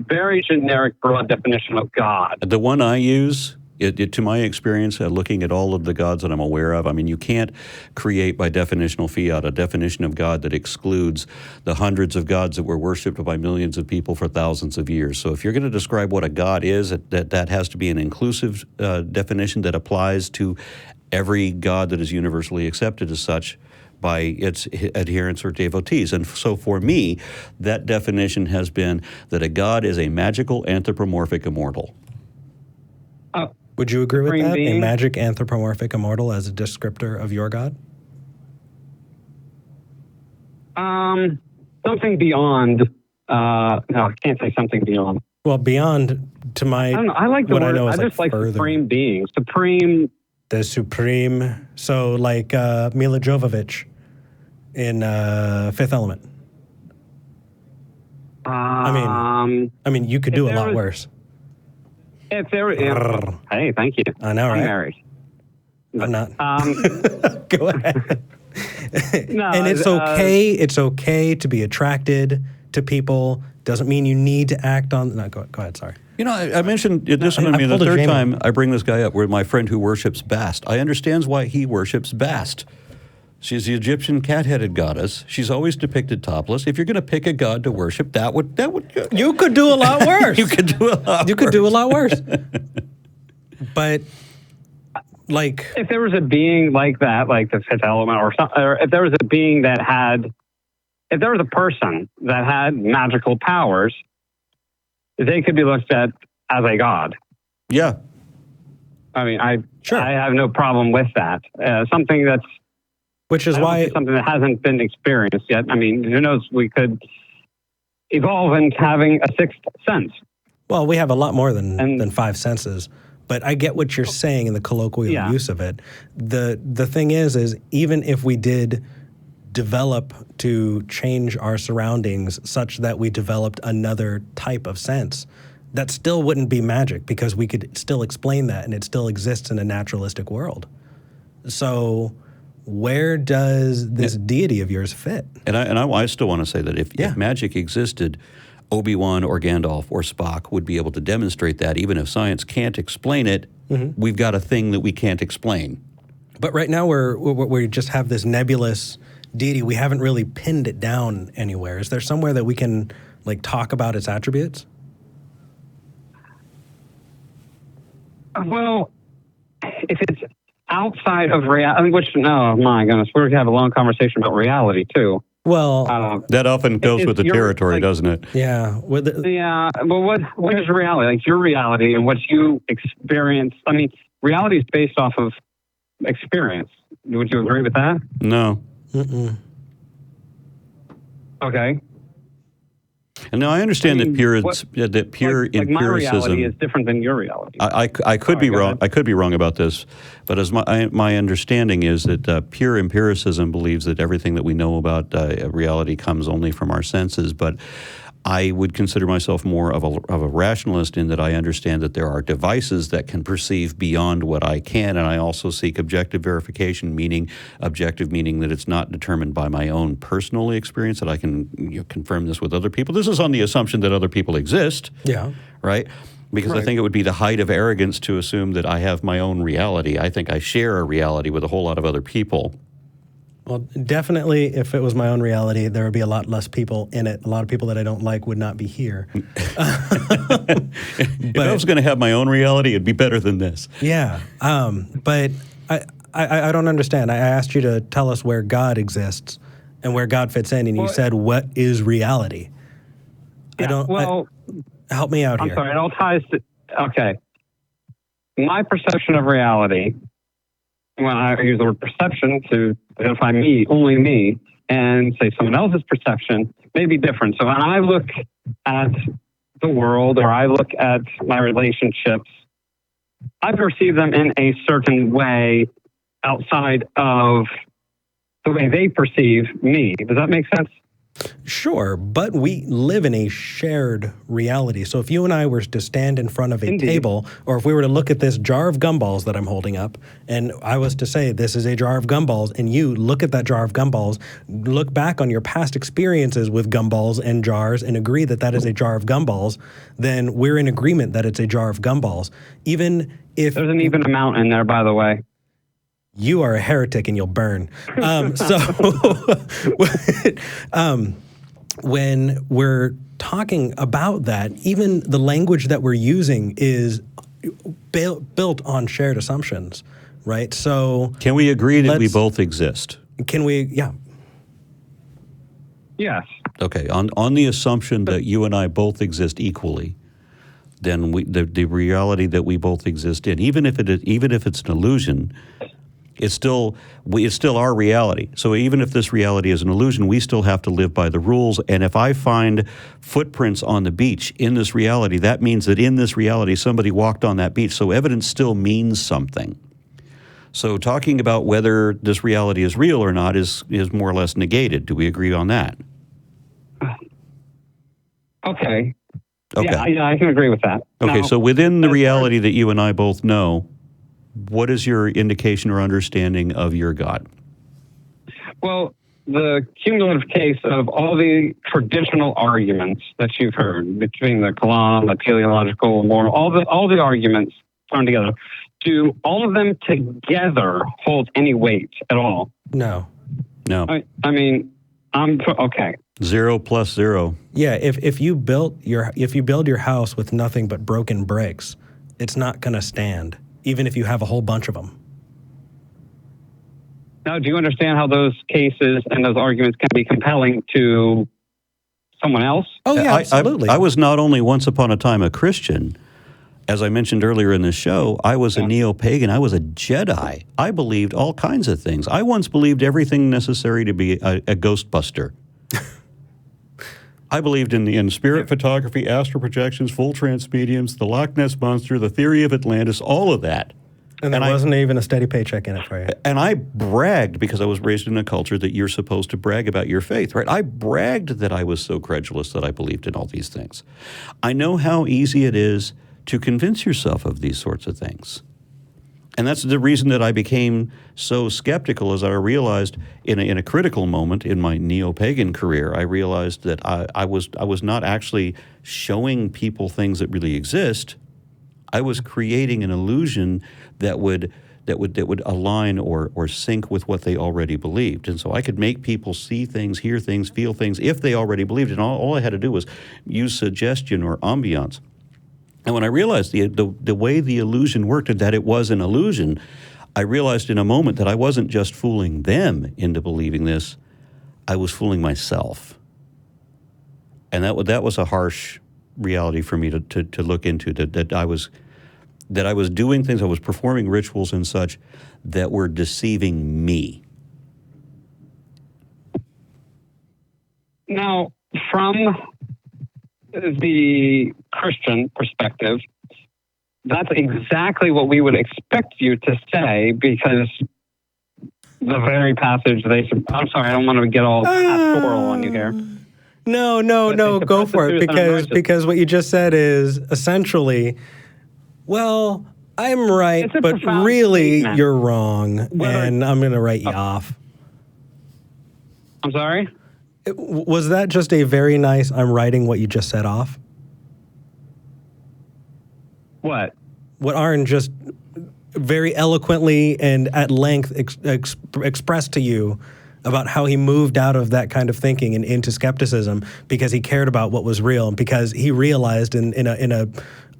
very generic, broad definition of God? The one I use To my experience, looking at all of the gods that I'm aware of, I mean, you can't create by definitional fiat a definition of God that excludes the hundreds of gods that were worshipped by millions of people for thousands of years. So if you're going to describe what a god is, that has to be an inclusive definition that applies to every god that is universally accepted as such by its adherents or devotees. And so for me, that definition has been that a god is a magical anthropomorphic immortal. Would you agree with that? Being? A magic anthropomorphic immortal as a descriptor of your God? Something beyond. No, I can't say something beyond. Well, beyond to my. I don't know. I like the what word. I know is I just like further. supreme being. Supreme. The supreme. So like Mila Jovovich in Fifth Element. I mean, you could do a lot worse. If there, hey, thank you. I know, right? I'm married. I'm not. Go ahead. No, and it's okay. It's okay to be attracted to people. Doesn't mean you need to act on. No, go ahead. Sorry. You know, I mentioned this one to me the third time I bring this guy up, where my friend who worships Bast. I understand why he worships Bast. She's the Egyptian cat-headed goddess. She's always depicted topless. If you're going to pick a god to worship, that would you could do a lot worse. You could do a lot worse. But like, if there was a being like that, like the Fifth Element, or if there was a being that had, if there was a person that had magical powers, they could be looked at as a god. Yeah. I mean, I have no problem with that. Something that's, which is why something that hasn't been experienced yet. I mean, who knows? We could evolve into having a sixth sense. Well, we have a lot more than five senses. But I get what you're saying in the colloquial use of it. The thing is even if we did develop to change our surroundings such that we developed another type of sense, that still wouldn't be magic because we could still explain that and it still exists in a naturalistic world. So where does this deity of yours fit? And I still want to say that if magic existed, Obi-Wan or Gandalf or Spock would be able to demonstrate that. Even if science can't explain it, we've got a thing that we can't explain. But right now we just have this nebulous deity. We haven't really pinned it down anywhere. Is there somewhere that we can like talk about its attributes? Well, if it's outside of reality, which, oh my goodness, we're going to have a long conversation about reality too. Well, that often goes with the territory, doesn't it? Yeah. Yeah. Well, what is reality? Like your reality and what you experience. I mean, reality is based off of experience. Would you agree with that? No. Okay. And now I understand that pure empiricism. My reality is different than your reality. I could be wrong. I could be wrong about this, but as my understanding is that pure empiricism believes that everything that we know about reality comes only from our senses. But I would consider myself more of a rationalist in that I understand that there are devices that can perceive beyond what I can, and I also seek objective verification, meaning that it's not determined by my own personal experience, that I can confirm this with other people. This is on the assumption that other people exist. Yeah. Right? Because I think it would be the height of arrogance to assume that I have my own reality. I think I share a reality with a whole lot of other people. Well, definitely, if it was my own reality, there would be a lot less people in it. A lot of people that I don't like would not be here. If I was going to have my own reality, it'd be better than this. Yeah, but I don't understand. I asked you to tell us where God exists and where God fits in, and you said, what is reality? Yeah, help me out here. I'm sorry, it all ties to, okay. My perception of reality, when I use the word perception to identify me, only me, and say someone else's perception may be different. So when I look at the world or I look at my relationships, I perceive them in a certain way outside of the way they perceive me. Does that make sense? Sure, but we live in a shared reality. So if you and I were to stand in front of a table, or if we were to look at this jar of gumballs that I'm holding up, and I was to say, this is a jar of gumballs, and you look at that jar of gumballs, look back on your past experiences with gumballs and jars, and agree that that is a jar of gumballs, then we're in agreement that it's a jar of gumballs. Even if There's an even amount in there, by the way. you are a heretic and you'll burn. So when we're talking about that, even the language that we're using is built on shared assumptions, right? So can we agree that we both exist? Can we? Yeah. Yes. Okay. On the assumption that you and I both exist equally, then the reality that we both exist in, even if it's an illusion, it's still our reality. So even if this reality is an illusion, we still have to live by the rules. And if I find footprints on the beach in this reality, that means that in this reality somebody walked on that beach. So evidence still means something. So talking about whether this reality is real or not is more or less negated. Do we agree on that? Okay. Okay. Yeah, I can agree with that. Okay, Now, so within the reality that you and I both know, what is your indication or understanding of your God? Well, the cumulative case of all the traditional arguments that you've heard between the Quran, the teleological, moral, all the arguments thrown together, do all of them together hold any weight at all? No. I mean, okay. 0 plus 0. Yeah, if you build your house with nothing but broken bricks, it's not going to stand, even if you have a whole bunch of them. Now, do you understand how those cases and those arguments can be compelling to someone else? Oh yeah, absolutely. I was not only once upon a time a Christian. As I mentioned earlier in the show, I was a neo-pagan. I was a Jedi. I believed all kinds of things. I once believed everything necessary to be a Ghostbuster. I believed in spirit photography, astral projections, full trance mediums, the Loch Ness Monster, the theory of Atlantis, all of that. And there wasn't even a steady paycheck in it for you. And I bragged, because I was raised in a culture that you're supposed to brag about your faith, right? I bragged that I was so credulous that I believed in all these things. I know how easy it is to convince yourself of these sorts of things. And that's the reason that I became so skeptical, as I realized in a critical moment in my neo-pagan career, I realized that I was not actually showing people things that really exist. I was creating an illusion that would align or sync with what they already believed. And so I could make people see things, hear things, feel things if they already believed. And all I had to do was use suggestion or ambiance. And when I realized the way the illusion worked and that it was an illusion, I realized in a moment that I wasn't just fooling them into believing this, I was fooling myself. And that was a harsh reality for me to look into, that I was doing things, I was performing rituals and such that were deceiving me. Now, from the Christian perspective, that's exactly what we would expect you to say, because the very passage I'm sorry, I don't want to get all pastoral on you here. No, go for it, because what you just said is essentially, well, I'm right, but really statement. You're wrong, and I'm going to write you off. I'm sorry? Was that just a very nice, I'm writing what you just said off? What? What Aron just very eloquently and at length expressed to you about how he moved out of that kind of thinking and into skepticism because he cared about what was real, and because he realized in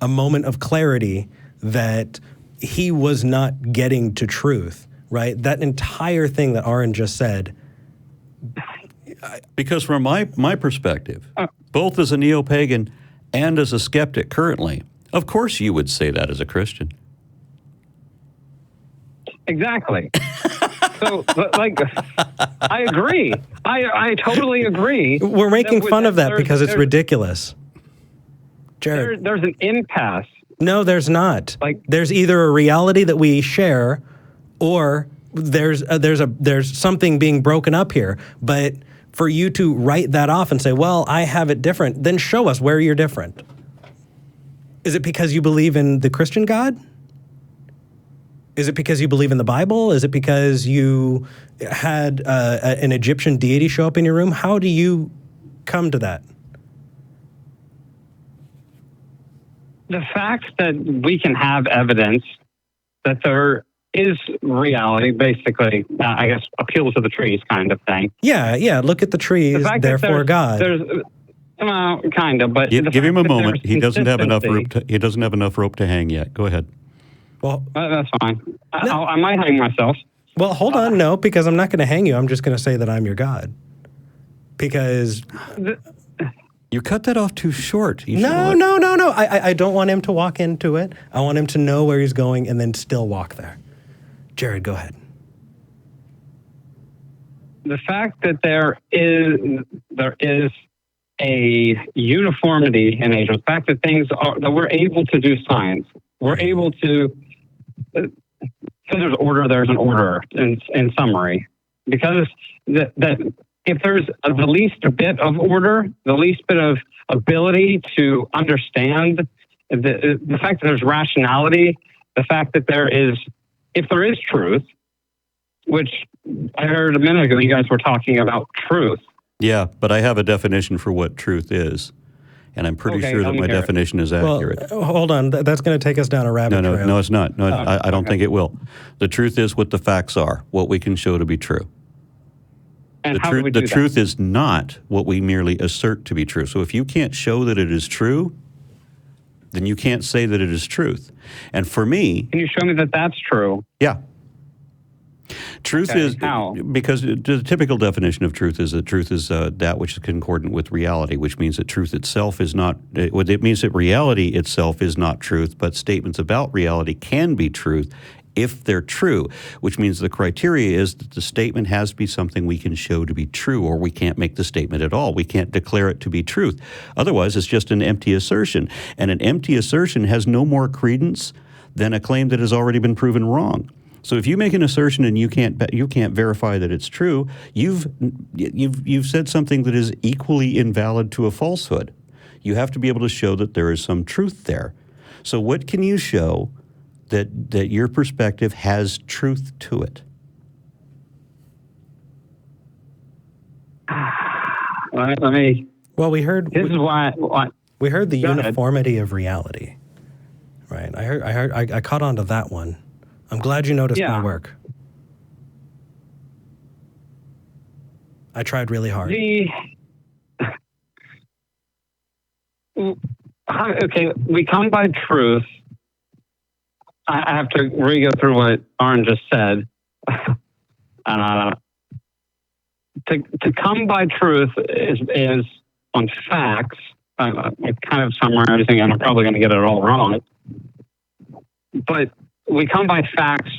a moment of clarity that he was not getting to truth, right? That entire thing that Aron just said. Because from my perspective, both as a neo-pagan and as a skeptic currently, of course you would say that as a Christian. Exactly. So, like, I agree. I totally agree. We're making fun of that because it's ridiculous. Jared. There's an impasse. No, there's not. There's either a reality that we share, or there's something being broken up here. But for you to write that off and say, well, I have it different, then show us where you're different. Is it because you believe in the Christian God? Is it because you believe in the Bible? Is it because you had an Egyptian deity show up in your room? How do you come to that? The fact that we can have evidence that there is reality, basically, I guess, appeal to the trees kind of thing. Yeah. Look at the trees, therefore God. Kind of, but give him a moment. He doesn't have enough rope. He doesn't have enough rope to hang yet. Go ahead. Well, that's fine. I might hang myself. Well, hold on, no, because I'm not going to hang you. I'm just going to say that I'm your God. Because you cut that off too short. No. I don't want him to walk into it. I want him to know where he's going and then still walk there. Jared, go ahead. The fact that there is a uniformity in nature, the fact that that we're able to do science, we're able to, because there's order, there's an order in summary. Because that if there's the least bit of order, the least bit of ability to understand the fact that there's rationality, the fact that if there is truth, which I heard a minute ago, you guys were talking about truth. Yeah, but I have a definition for what truth is, and I'm pretty sure that my definition is accurate. Well, hold on. That's going to take us down a rabbit trail. No, it's not. No, I don't think it will. The truth is what the facts are, what we can show to be true. And how do we do the truth is not what we merely assert to be true. So if you can't show that it is true, then you can't say that it is truth. And for me... Can you show me that that's true? Yeah. Truth is, how? Because the typical definition of truth is that which is concordant with reality, which means that truth itself is not, it means that reality itself is not truth, but statements about reality can be truth if they're true, which means the criteria is that the statement has to be something we can show to be true, or we can't make the statement at all. We can't declare it to be truth. Otherwise, it's just an empty assertion, and an empty assertion has no more credence than a claim that has already been proven wrong. So if you make an assertion and you can't verify that it's true, you've said something that is equally invalid to a falsehood. You have to be able to show that there is some truth there. So what can you show that your perspective has truth to it? Let me. Well, we heard. This is why. We heard the Go ahead. uniformity of reality, right? I caught on to that one. I'm glad you noticed my work. I tried really hard. Okay, we come by truth. I have to re-go through what Aron just said. To come by truth is on facts. I'm kind of summarizing, and I'm probably going to get it all wrong. But we come by facts.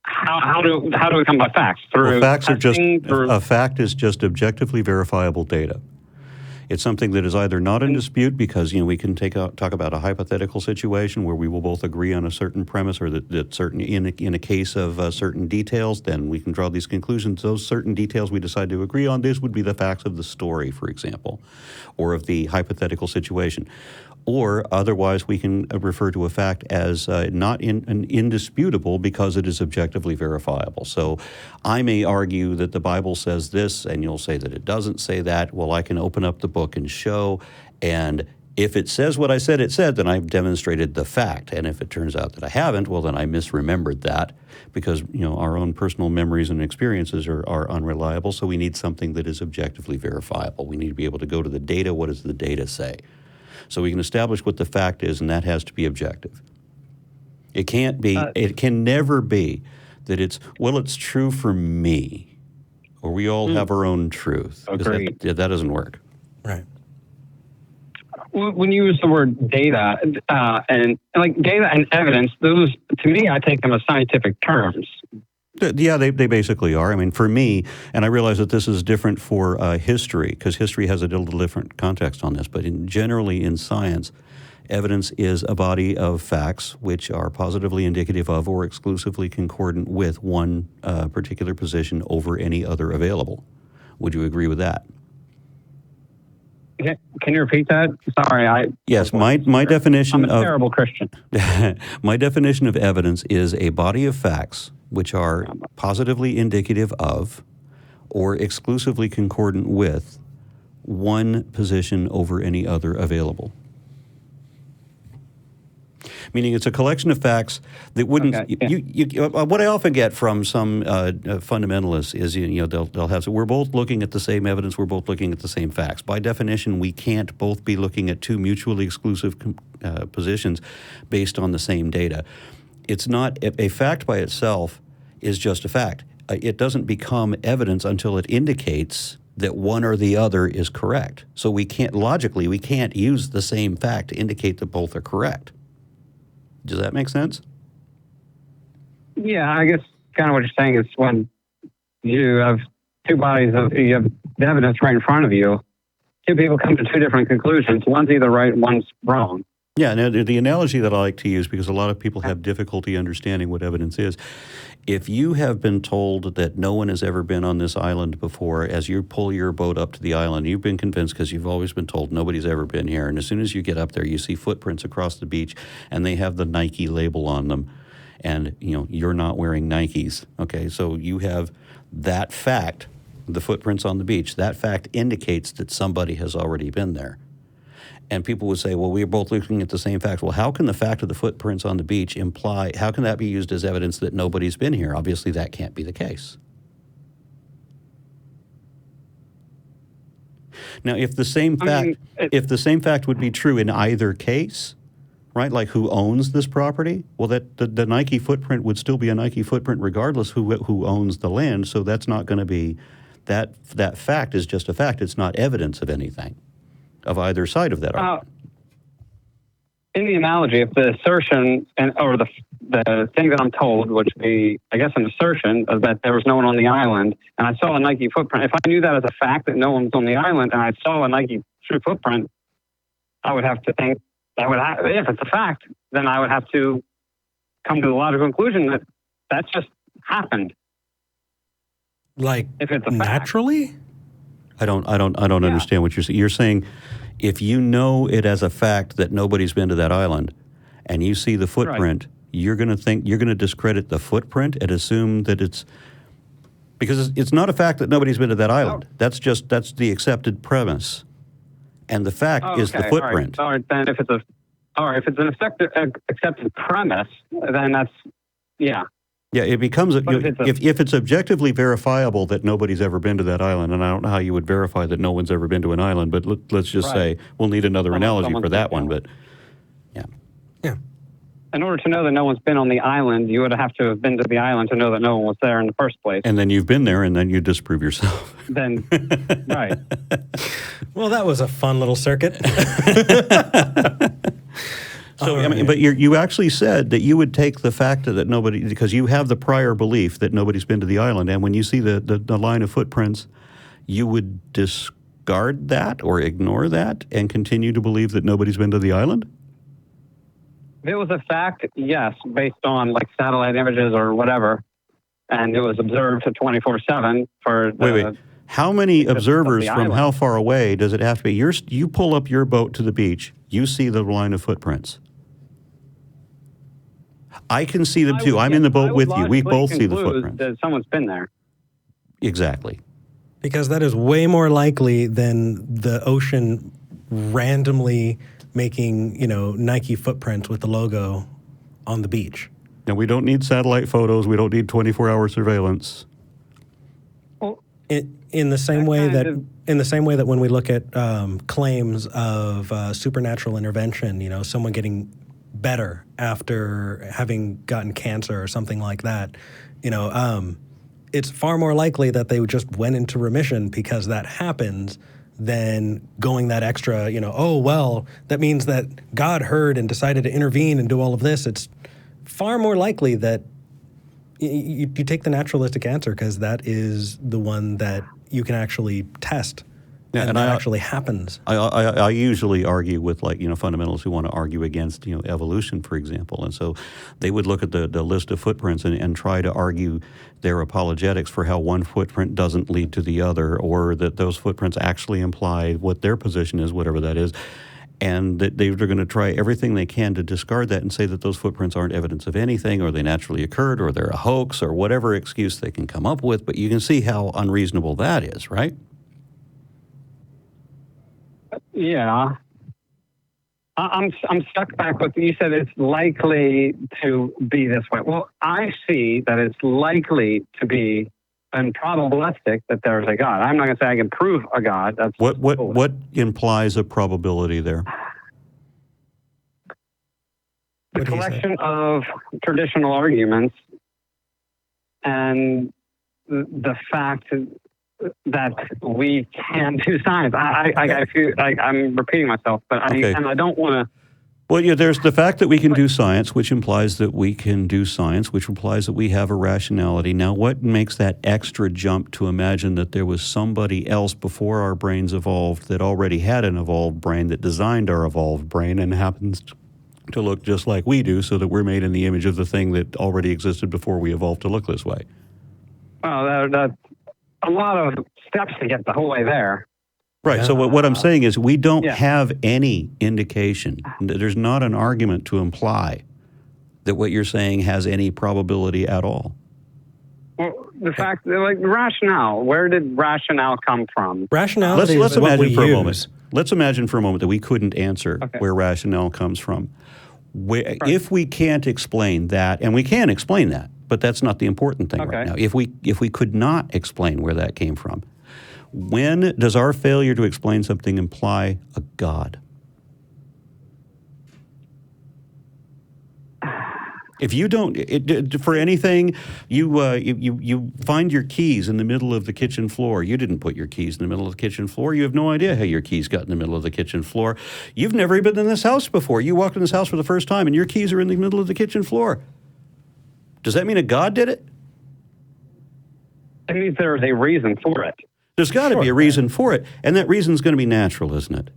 How do we come by facts? Through facts are just a fact is just objectively verifiable data. It's something that is either not in dispute because we can talk about a hypothetical situation where we will both agree on a certain premise, or that certain in a case of certain details, then we can draw these conclusions. Those certain details we decide to agree on. This would be the facts of the story, for example, or of the hypothetical situation. Or otherwise, we can refer to a fact as not indisputable because it is objectively verifiable. So I may argue that the Bible says this, and you'll say that it doesn't say that. Well, I can open up the book and show, and if it says what I said it said, then I've demonstrated the fact. And if it turns out that I haven't, well, then I misremembered that because, our own personal memories and experiences are unreliable. So we need something that is objectively verifiable. We need to be able to go to the data. What does the data say? So we can establish what the fact is, and that has to be objective. It can't be, it can never be that it's true for me, or we all have our own truth. Agreed. That doesn't work. Right. When you use the word data, and like data and evidence, those, to me, I take them as scientific terms. Yeah, they basically are. I mean, for me, and I realize that this is different for history, because history has a little different context on this, but generally in science, evidence is a body of facts which are positively indicative of or exclusively concordant with one particular position over any other available. Would you agree with that? Can you repeat that? Sorry, Yes, my definition I'm a terrible Christian. My definition of evidence is a body of facts which are positively indicative of or exclusively concordant with one position over any other available. Meaning it's a collection of facts that wouldn't. What I often get from some fundamentalists is they'll have, so we're both looking at the same evidence, we're both looking at the same facts. By definition, we can't both be looking at two mutually exclusive positions based on the same data. It's not a fact by itself is just a fact. It doesn't become evidence until it indicates that one or the other is correct. So we can't use the same fact to indicate that both are correct. Does that make sense? Yeah, I guess kind of what you're saying is when you have two bodies you have the evidence right in front of you, two people come to two different conclusions. One's either right, one's wrong. Yeah, now the analogy that I like to use, because a lot of people have difficulty understanding what evidence is, if you have been told that no one has ever been on this island before, as you pull your boat up to the island, you've been convinced because you've always been told nobody's ever been here, and as soon as you get up there, you see footprints across the beach, and they have the Nike label on them, and you're not wearing Nikes. Okay, so you have that fact, the footprints on the beach, that fact indicates that somebody has already been there. And people would say, well, we're both looking at the same facts. Well, how can the fact of the footprints on the beach how can that be used as evidence that nobody's been here? Obviously, that can't be the case. Now, if the same fact would be true in either case, right, like who owns this property, well, that the Nike footprint would still be a Nike footprint regardless who owns the land, so that's not going to be, that fact is just a fact. It's not evidence of anything. Of either side of that argument. In the analogy, if the assertion or the thing that I'm told, which would be, I guess, an assertion of that there was no one on the island, and I saw a Nike footprint, if I knew that as a fact that no one was on the island, and I saw a Nike true footprint, I would have to think if it's a fact, then I would have to come to the logical conclusion that just happened. Like if it's a naturally. Fact. I don't understand what you're saying. You're saying if you know it as a fact that nobody's been to that island and you see the footprint, you're going to discredit the footprint and assume that because it's not a fact that nobody's been to that island. That's the accepted premise. And the fact is the footprint. All right, then if it's an accepted premise, then that's, yeah. Yeah, it becomes, if it's objectively verifiable that nobody's ever been to that island, and I don't know how you would verify that no one's ever been to an island, but let's just say we'll need another analogy for that one, but yeah. Yeah. In order to know that no one's been on the island, you would have to have been to the island to know that no one was there in the first place. And then you've been there, and then you disprove yourself. Then, right. Well, that was a fun little circuit. So, I mean, but you actually said that you would take the fact that nobody, because you have the prior belief that nobody's been to the island, and when you see the line of footprints, you would discard that or ignore that and continue to believe that nobody's been to the island? If it was a fact, yes, based on like satellite images or whatever, and it was observed 24/7 for the... Wait. How many observers from how far away does it have to be? You pull up your boat to the beach, you see the line of footprints. I can see them too. I'm in the boat with you. We both see the footprints. That someone's been there. Exactly. Because that is way more likely than the ocean randomly making, Nike footprints with the logo on the beach. Now, we don't need satellite photos. We don't need 24-hour surveillance. Well, in the same way that when we look at claims of supernatural intervention, someone getting better after having gotten cancer or something like that, it's far more likely that they just went into remission because that happens than going that extra, that means that God heard and decided to intervene and do all of this. It's far more likely that you take the naturalistic answer because that is the one that you can actually test. Yeah, and that actually happens. I usually argue with fundamentalists who want to argue against evolution, for example, and so they would look at the list of footprints and try to argue their apologetics for how one footprint doesn't lead to the other, or that those footprints actually imply what their position is, whatever that is, and that they're going to try everything they can to discard that and say that those footprints aren't evidence of anything, or they naturally occurred, or they're a hoax, or whatever excuse they can come up with. But you can see how unreasonable that is, right? Yeah. I'm stuck back with you said it's likely to be this way. Well, I see that it's likely to be and probabilistic that there's a God. I'm not going to say I can prove a God. That's what implies a probability there? The collection of traditional arguments and the fact that we can do science. I feel like I'm repeating myself, but I don't want to. Well, yeah, there's the fact that we can do science, which implies that we can do science, which implies that we have a rationality. Now, what makes that extra jump to imagine that there was somebody else before our brains evolved that already had an evolved brain that designed our evolved brain and happens to look just like we do, so that we're made in the image of the thing that already existed before we evolved to look this way? Well, that's a lot of steps to get the whole way there. Right. So what I'm saying is we don't have any indication. There's not an argument to imply that what you're saying has any probability at all. Well, the fact, like rationale, where did rationale come from? Rationality let's is what imagine we for use. a moment. Let's imagine for a moment that we couldn't answer where rationale comes from. If we can't explain that, and we can explain that, but that's not the important thing right now. If we could not explain where that came from, when does our failure to explain something imply a God? If you don't, for anything, you find your keys in the middle of the kitchen floor. You didn't put your keys in the middle of the kitchen floor. You have no idea how your keys got in the middle of the kitchen floor. You've never been in this house before. You walked in this house for the first time, and your keys are in the middle of the kitchen floor. Does that mean a God did it? It means there is a reason for it. There's got to be a reason for it, and that reason's going to be natural, isn't it?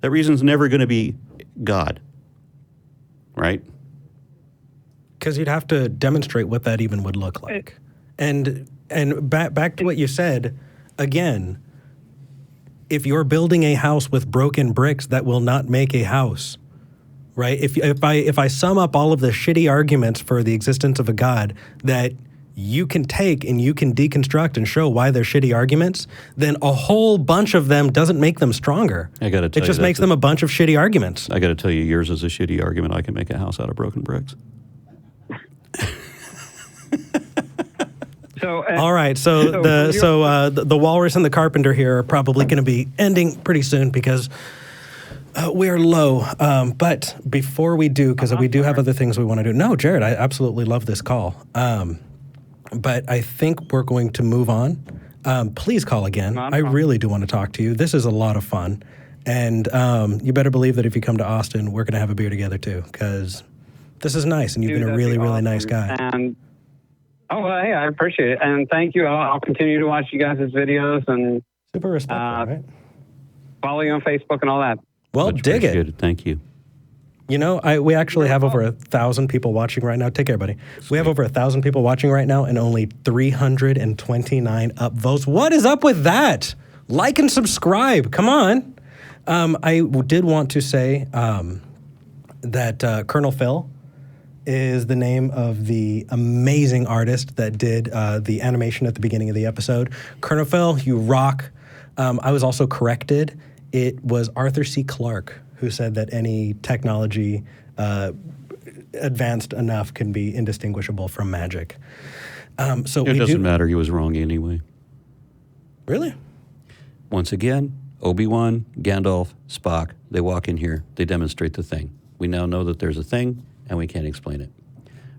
That reason's never going to be God, right? Because you'd have to demonstrate what that even would look like. And back to what you said, again, if you're building a house with broken bricks, that will not make a house, right? If I sum up all of the shitty arguments for the existence of a God that you can take and you can deconstruct and show why they're shitty arguments, then a whole bunch of them doesn't make them stronger. I got to tell you, it just makes them a bunch of shitty arguments. I got to tell you, yours is a shitty argument. I can make a house out of broken bricks. All right, so the walrus and the carpenter here are probably going to be ending pretty soon because we're low. But before we do, because we do have other things we want to do. No, Jared, I absolutely love this call. But I think we're going to move on. Please call again. I really do want to talk to you. This is a lot of fun. And you better believe that if you come to Austin, we're going to have a beer together too, because this is nice, and you've been a really, really nice guy. And hey, I appreciate it, and thank you. I'll continue to watch you guys' videos and super respectful, right? Follow you on Facebook and all that. Well, dig it. Thank you. You know, we actually have over 1,000 people watching right now. Take care, buddy. Sweet. We have over 1,000 people watching right now, and only 329 upvotes. What is up with that? Like and subscribe. Come on. I did want to say that Colonel Phil is the name of the amazing artist that did the animation at the beginning of the episode. Colonel Phil, you rock. I was also corrected. It was Arthur C. Clarke who said that any technology advanced enough can be indistinguishable from magic. So it doesn't matter. He was wrong anyway. Really? Once again, Obi-Wan, Gandalf, Spock, they walk in here. They demonstrate the thing. We now know that there's a thing, and we can't explain it,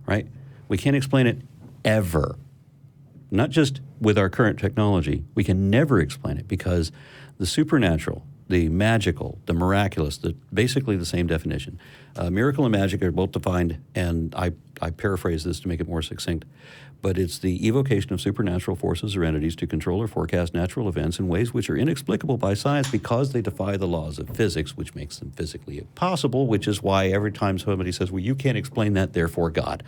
right? We can't explain it ever. Not just with our current technology. We can never explain it because the supernatural, the magical, the miraculous, basically the same definition. Miracle and magic are both defined, and I paraphrase this to make it more succinct, but it's the evocation of supernatural forces or entities to control or forecast natural events in ways which are inexplicable by science because they defy the laws of physics, which makes them physically impossible, which is why every time somebody says, well, you can't explain that, therefore God.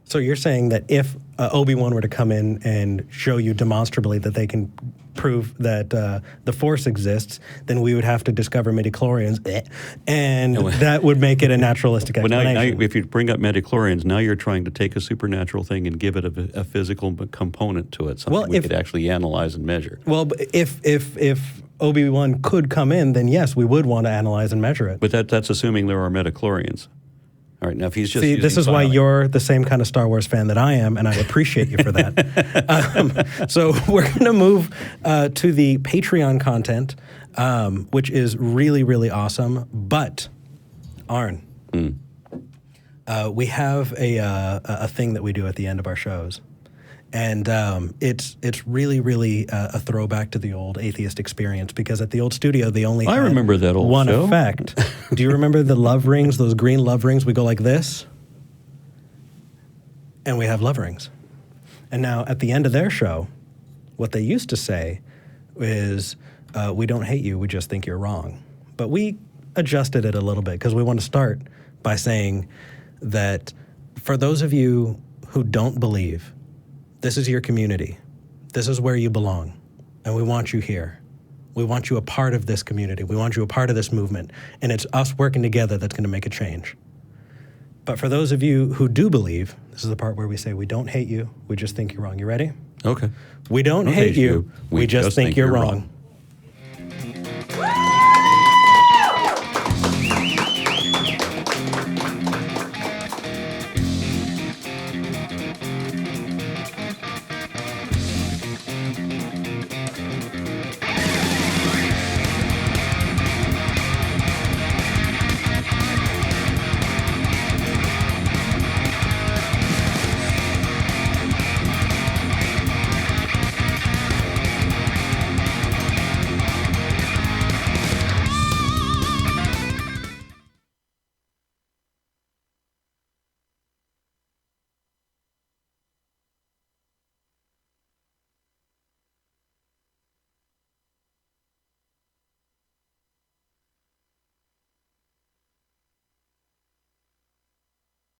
So you're saying that if Obi-Wan were to come in and show you demonstrably that they can prove that the Force exists, then we would have to discover midichlorians, and that would make it a naturalistic explanation. Well, now, if you bring up midichlorians, now you're trying to take a supernatural thing and give it a physical component to it, something we could actually analyze and measure. Well, if Obi-Wan could come in, then yes, we would want to analyze and measure it. But that's assuming there are midichlorians. All right, now if he's just See, this is why you're the same kind of Star Wars fan that I am, and I appreciate you for that. So we're going to move to the Patreon content, which is really, really awesome. But, Aron, we have a thing that we do at the end of our shows. And it's really, really a throwback to the old atheist experience, because at the old studio, they only had remember that old one show. effect. Do you remember the love rings, those green love rings? We go like this, and we have love rings. And now at the end of their show, what they used to say is, we don't hate you, we just think you're wrong. But we adjusted it a little bit because we want to start by saying that for those of you who don't believe, this is your community. This is where you belong. And we want you here. We want you a part of this community. We want you a part of this movement. And it's us working together that's going to make a change. But for those of you who do believe, this is the part where we say, we don't hate you, we just think you're wrong. You ready? Okay. We don't hate you, we just think you're wrong.